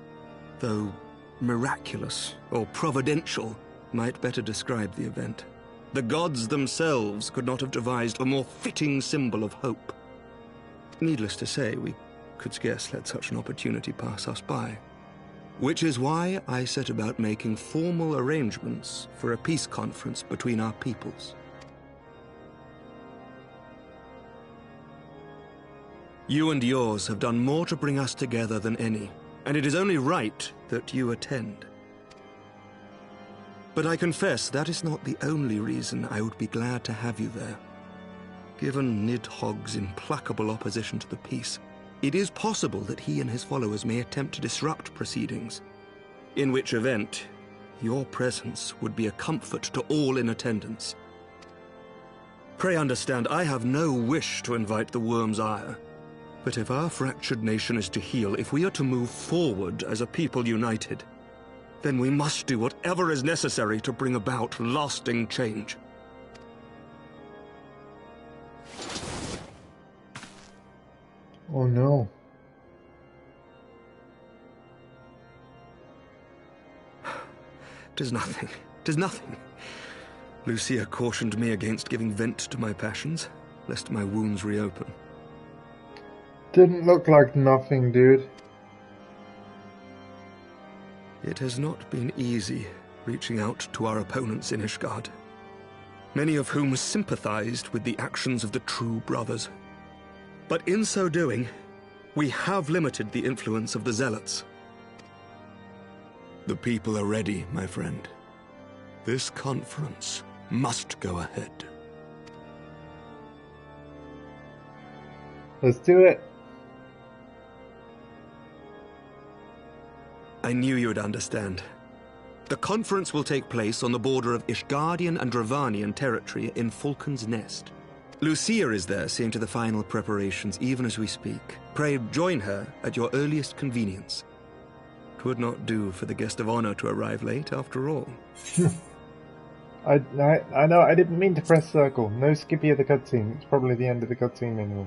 though miraculous or providential might better describe the event. The gods themselves could not have devised a more fitting symbol of hope. Needless to say, we could scarce let such an opportunity pass us by. Which is why I set about making formal arrangements for a peace conference between our peoples. You and yours have done more to bring us together than any, and it is only right that you attend. But I confess that is not the only reason I would be glad to have you there. Given Nidhogg's implacable opposition to the peace, it is possible that he and his followers may attempt to disrupt proceedings, in which event your presence would be a comfort to all in attendance. Pray understand, I have no wish to invite the worm's ire, but if our fractured nation is to heal, if we are to move forward as a people united, then we must do whatever is necessary to bring about lasting change. Oh no. Tis nothing. 'Tis nothing. Lucia cautioned me against giving vent to my passions, lest my wounds reopen. Didn't look like nothing, dude. It has not been easy reaching out to our opponents in Ishgard, many of whom sympathized with the actions of the true brothers. But in so doing, we have limited the influence of the zealots. The people are ready, my friend. This conference must go ahead. Let's do it. I knew you would understand. The conference will take place on the border of Ishgardian and Dravanian territory in Falcon's Nest. Lucia is there seeing to the final preparations even as we speak. Pray join her at your earliest convenience. 'Twould not do for the guest of honor to arrive late, after all. I know, I didn't mean to press circle. No skippy of the cutscene. It's probably the end of the cutscene anyway.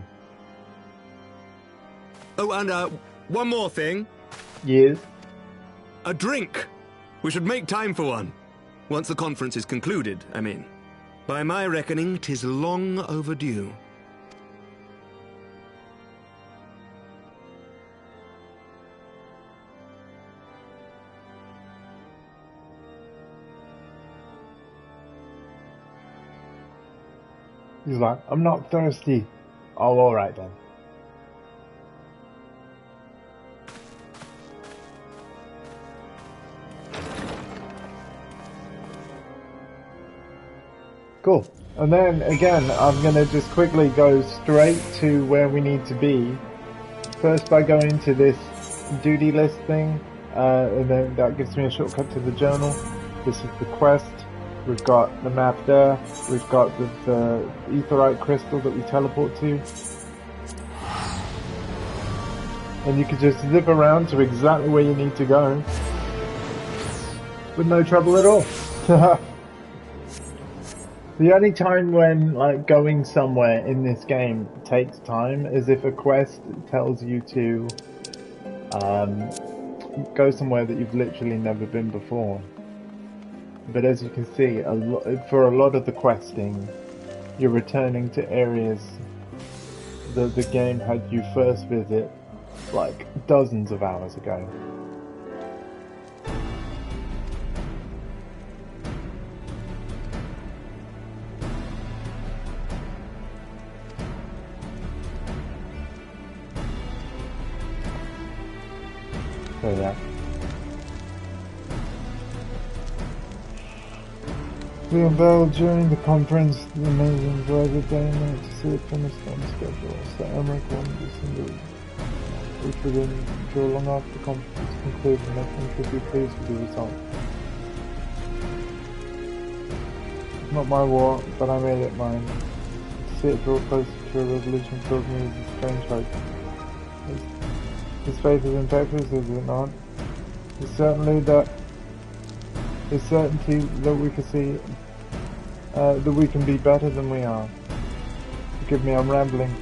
Oh, and one more thing. Yes? A drink! We should make time for one. Once the conference is concluded, I mean. By my reckoning, 'tis long overdue. He's like, I'm not thirsty. Oh, alright then. Cool. And then, again, I'm going to just quickly go straight to where we need to be. First by going to this duty list thing, and then that gives me a shortcut to the journal. This is the quest. We've got the map there. We've got the aetheryte crystal that we teleport to. And you can just zip around to exactly where you need to go. With no trouble at all. The only time when, like, going somewhere in this game takes time is if a quest tells you to go somewhere that you've literally never been before. But as you can see, for a lot of the questing, you're returning to areas that the game had you first visit like dozens of hours ago. So yeah. We unveiled during the conference the amazing driver day night to see it finished on schedule. So Emmerich wanted this single, which would endure long after the conference is concluded, and everyone should be pleased with the result. It's not my war, but I made it mine. To see it draw closer to a resolution fills me with a strange hope. His faith is infectious, is it not? It's certainly that. It's certainty that we can see that we can be better than we are. Forgive me, I'm rambling.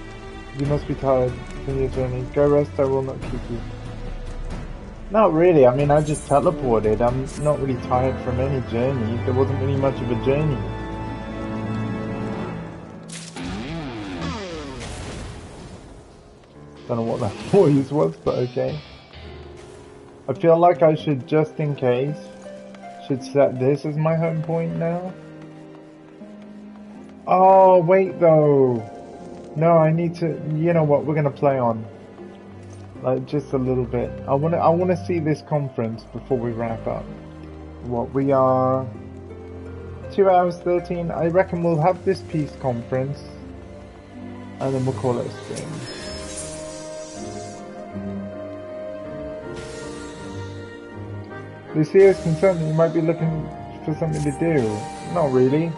You must be tired from your journey. Go rest, I will not keep you. Not really, I mean I just teleported. I'm not really tired from any journey. There wasn't really much of a journey. Don't know what that voice was, but okay. I feel like I should, just in case, should set this as my home point now. Oh, wait though. No, I need to, you know what, we're gonna play on. Like, just a little bit. I wanna see this conference before we wrap up. What, we are 2 hours 13. I reckon we'll have this peace conference and then we'll call it a stream. Lucia is concerned that you might be looking for something to do. Not really.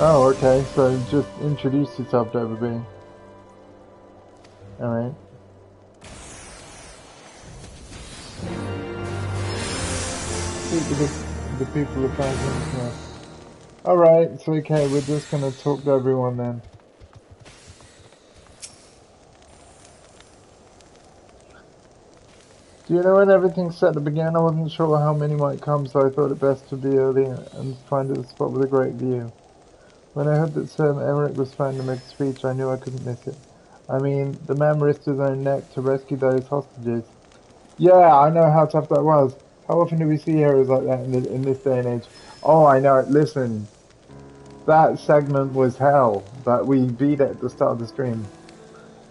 Oh, okay, so just introduce yourself to everybody. Alright. Speak to the people of Franklin. Alright, so okay, we're just gonna talk to everyone then. Do you know when everything's set to begin? I wasn't sure how many might come, so I thought it best to be early and find a spot with a great view. When I heard that Sir Emmerich was trying to make a speech, I knew I couldn't miss it. I mean, the man risked his own neck to rescue those hostages. Yeah, I know how tough that was. How often do we see heroes like that in this day and age? Oh, I know it. Listen. That segment was hell, but we beat it at the start of the stream.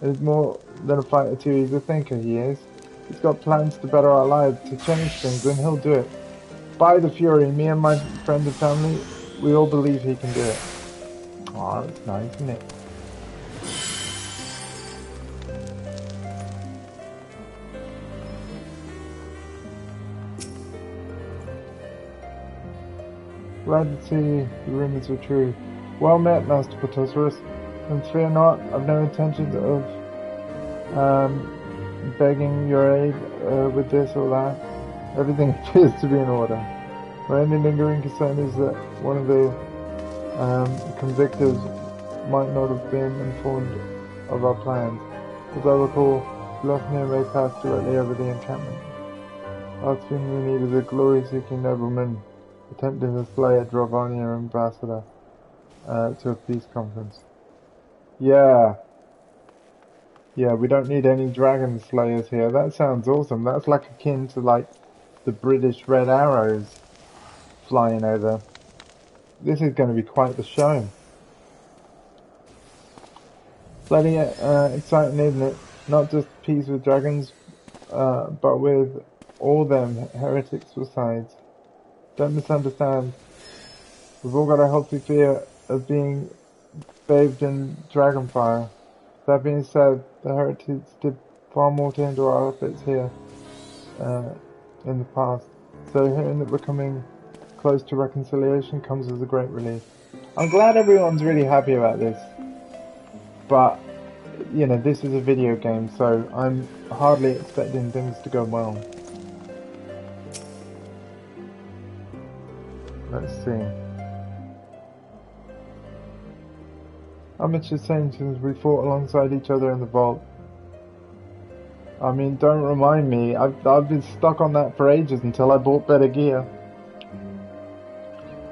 He's more than a fighter too, he's a thinker, he is. He's got plans to better our lives, to change things, and he'll do it. By the Fury, me and my friends and family, we all believe he can do it. Aw, that's nice, isn't it? Glad to see the rumors are true. Well met, Master Potosarus. And fear not, I've no intention of begging your aid with this or that. Everything appears to be in order. My only lingering concern is that one of the convictors might not have been informed of our plans. As I recall, Lofnir may pass directly over the encampment. Last thing we need is a glory-seeking nobleman attempting to slay a Dravania ambassador to a peace conference. Yeah, we don't need any dragon slayers here. That sounds awesome. That's like akin to like the British Red Arrows flying over. This is going to be quite the show. Bloody exciting, isn't it? Not just peace with dragons, but with all them heretics besides. Don't misunderstand. We've all got a healthy fear of being bathed in dragonfire. That being said, the heretics did far more to hinder our efforts here in the past. So hearing that we're coming close to reconciliation comes as a great relief. I'm glad everyone's really happy about this. But, you know, this is a video game, so I'm hardly expecting things to go well. Let's see. How much has changed since we fought alongside each other in the vault? I mean, don't remind me. I've been stuck on that for ages until I bought better gear.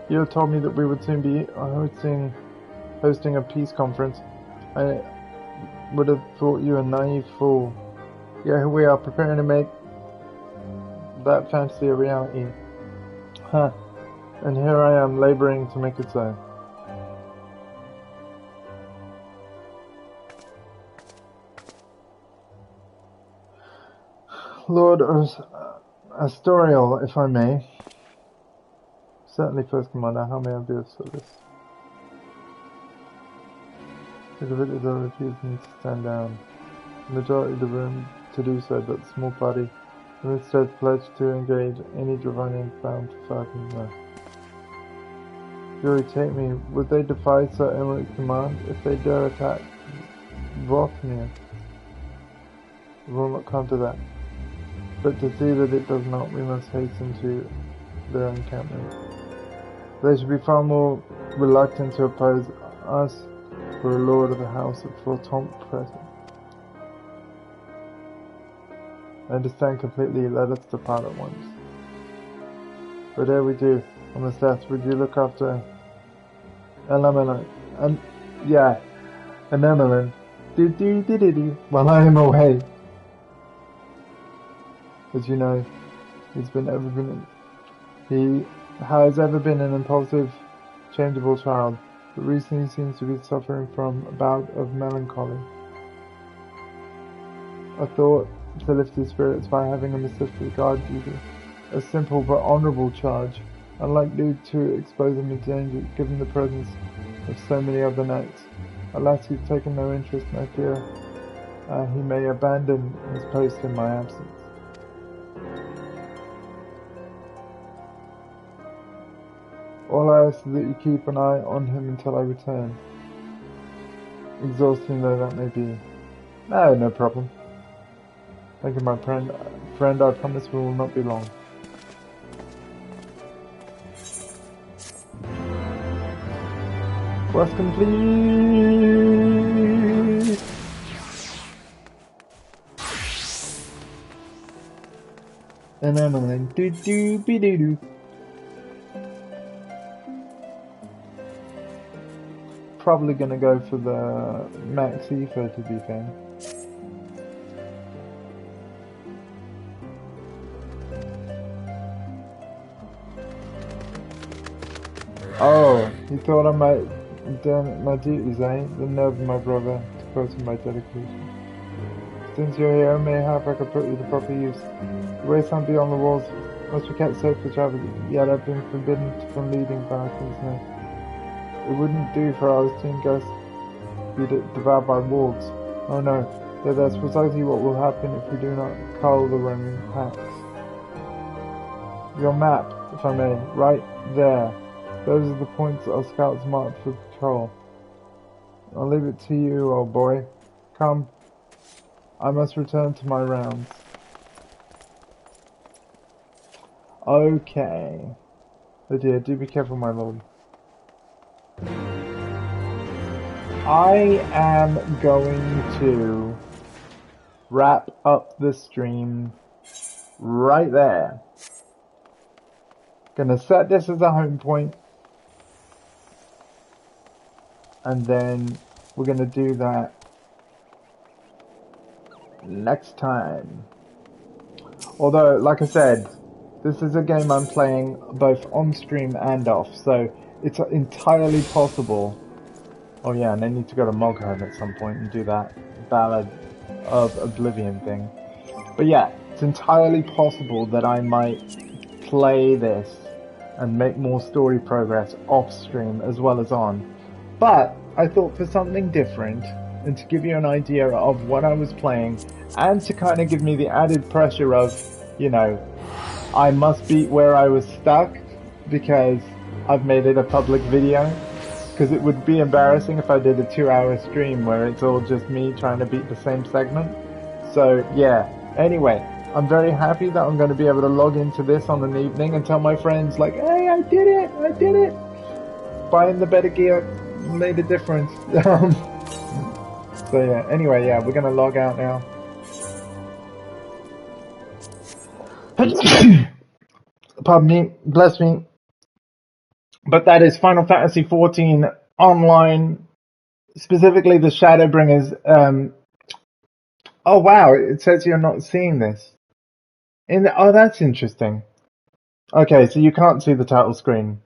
You told me that we would soon be hosting a peace conference. I would have thought you a naive fool. Yeah, here we are, preparing to make that fantasy a reality. Huh. And here I am, laboring to make it so. Lord Astorial, if I may. Certainly, First Commander, how may I be of service? The villagers are refusing to stand down. The majority of the room to do so, but the small party have instead pledged to engage any Dravonian found to fight in there. You irritate me. Would they defy Sir Emilic's command if they dare attack Vorknir? We will not come to that. But to see that it does not, we must hasten to their encampment. They should be far more reluctant to oppose us for a lord of the house of Fortomp present. I understand completely. Let us depart at once. But ere we do, I must ask, would you look after Elemelin? And yeah, and Emelin. While I am away. As you know, he has ever been an impulsive, changeable child, but recently seems to be suffering from a bout of melancholy. I thought to lift his spirits by having him assist with guard duty, a simple but honourable charge, unlikely to expose him to danger given the presence of so many other knights. Alas, he's taken no interest, and I fear he may abandon his post in my absence. All I ask is that you keep an eye on him until I return. Exhausting though that may be. No problem. Thank you, my friend. I promise we will not be long. Quest complete! And I'm like, do-do-be-do-do. Probably gonna go for the Max Ether, to be fair. Oh, you thought I might done my duties, eh? The nerve of my brother, to quote my dedication. Since you're here, mayhap I could put you to proper use. The waste hunt beyond the walls must be kept safe for travel, yet I've been forbidden from leading Valkyrie's nest. It wouldn't do for our esteemed guests to be devoured by wolves. Oh no, yet that's precisely what will happen if we do not cull the roaming packs. Your map, if I may, right there. Those are the points our scouts marked for patrol. I'll leave it to you, old boy. Come, I must return to my rounds. Okay. Oh dear, do be careful, my lord. I am going to wrap up the stream right there. Gonna set this as a home point. And then we're gonna do that next time. Although, like I said, this is a game I'm playing both on stream and off, so it's entirely possible. Oh yeah, and I need to go to Moghome at some point and do that Ballad of Oblivion thing. But yeah, it's entirely possible that I might play this and make more story progress off stream as well as on. But I thought for something different, and to give you an idea of what I was playing, and to kind of give me the added pressure of, you know, I must beat where I was stuck, because I've made it a public video. Because it would be embarrassing if I did a 2-hour stream where it's all just me trying to beat the same segment. So yeah, anyway, I'm very happy that I'm going to be able to log into this on an evening and tell my friends, like, hey, I did it. Buying the better gear made a difference. So yeah, anyway, yeah, we're going to log out now. Pardon me, bless me. But that is Final Fantasy XIV Online, specifically the Shadowbringers. Oh wow, it says you're not seeing this. Oh, that's interesting. Okay, so you can't see the title screen.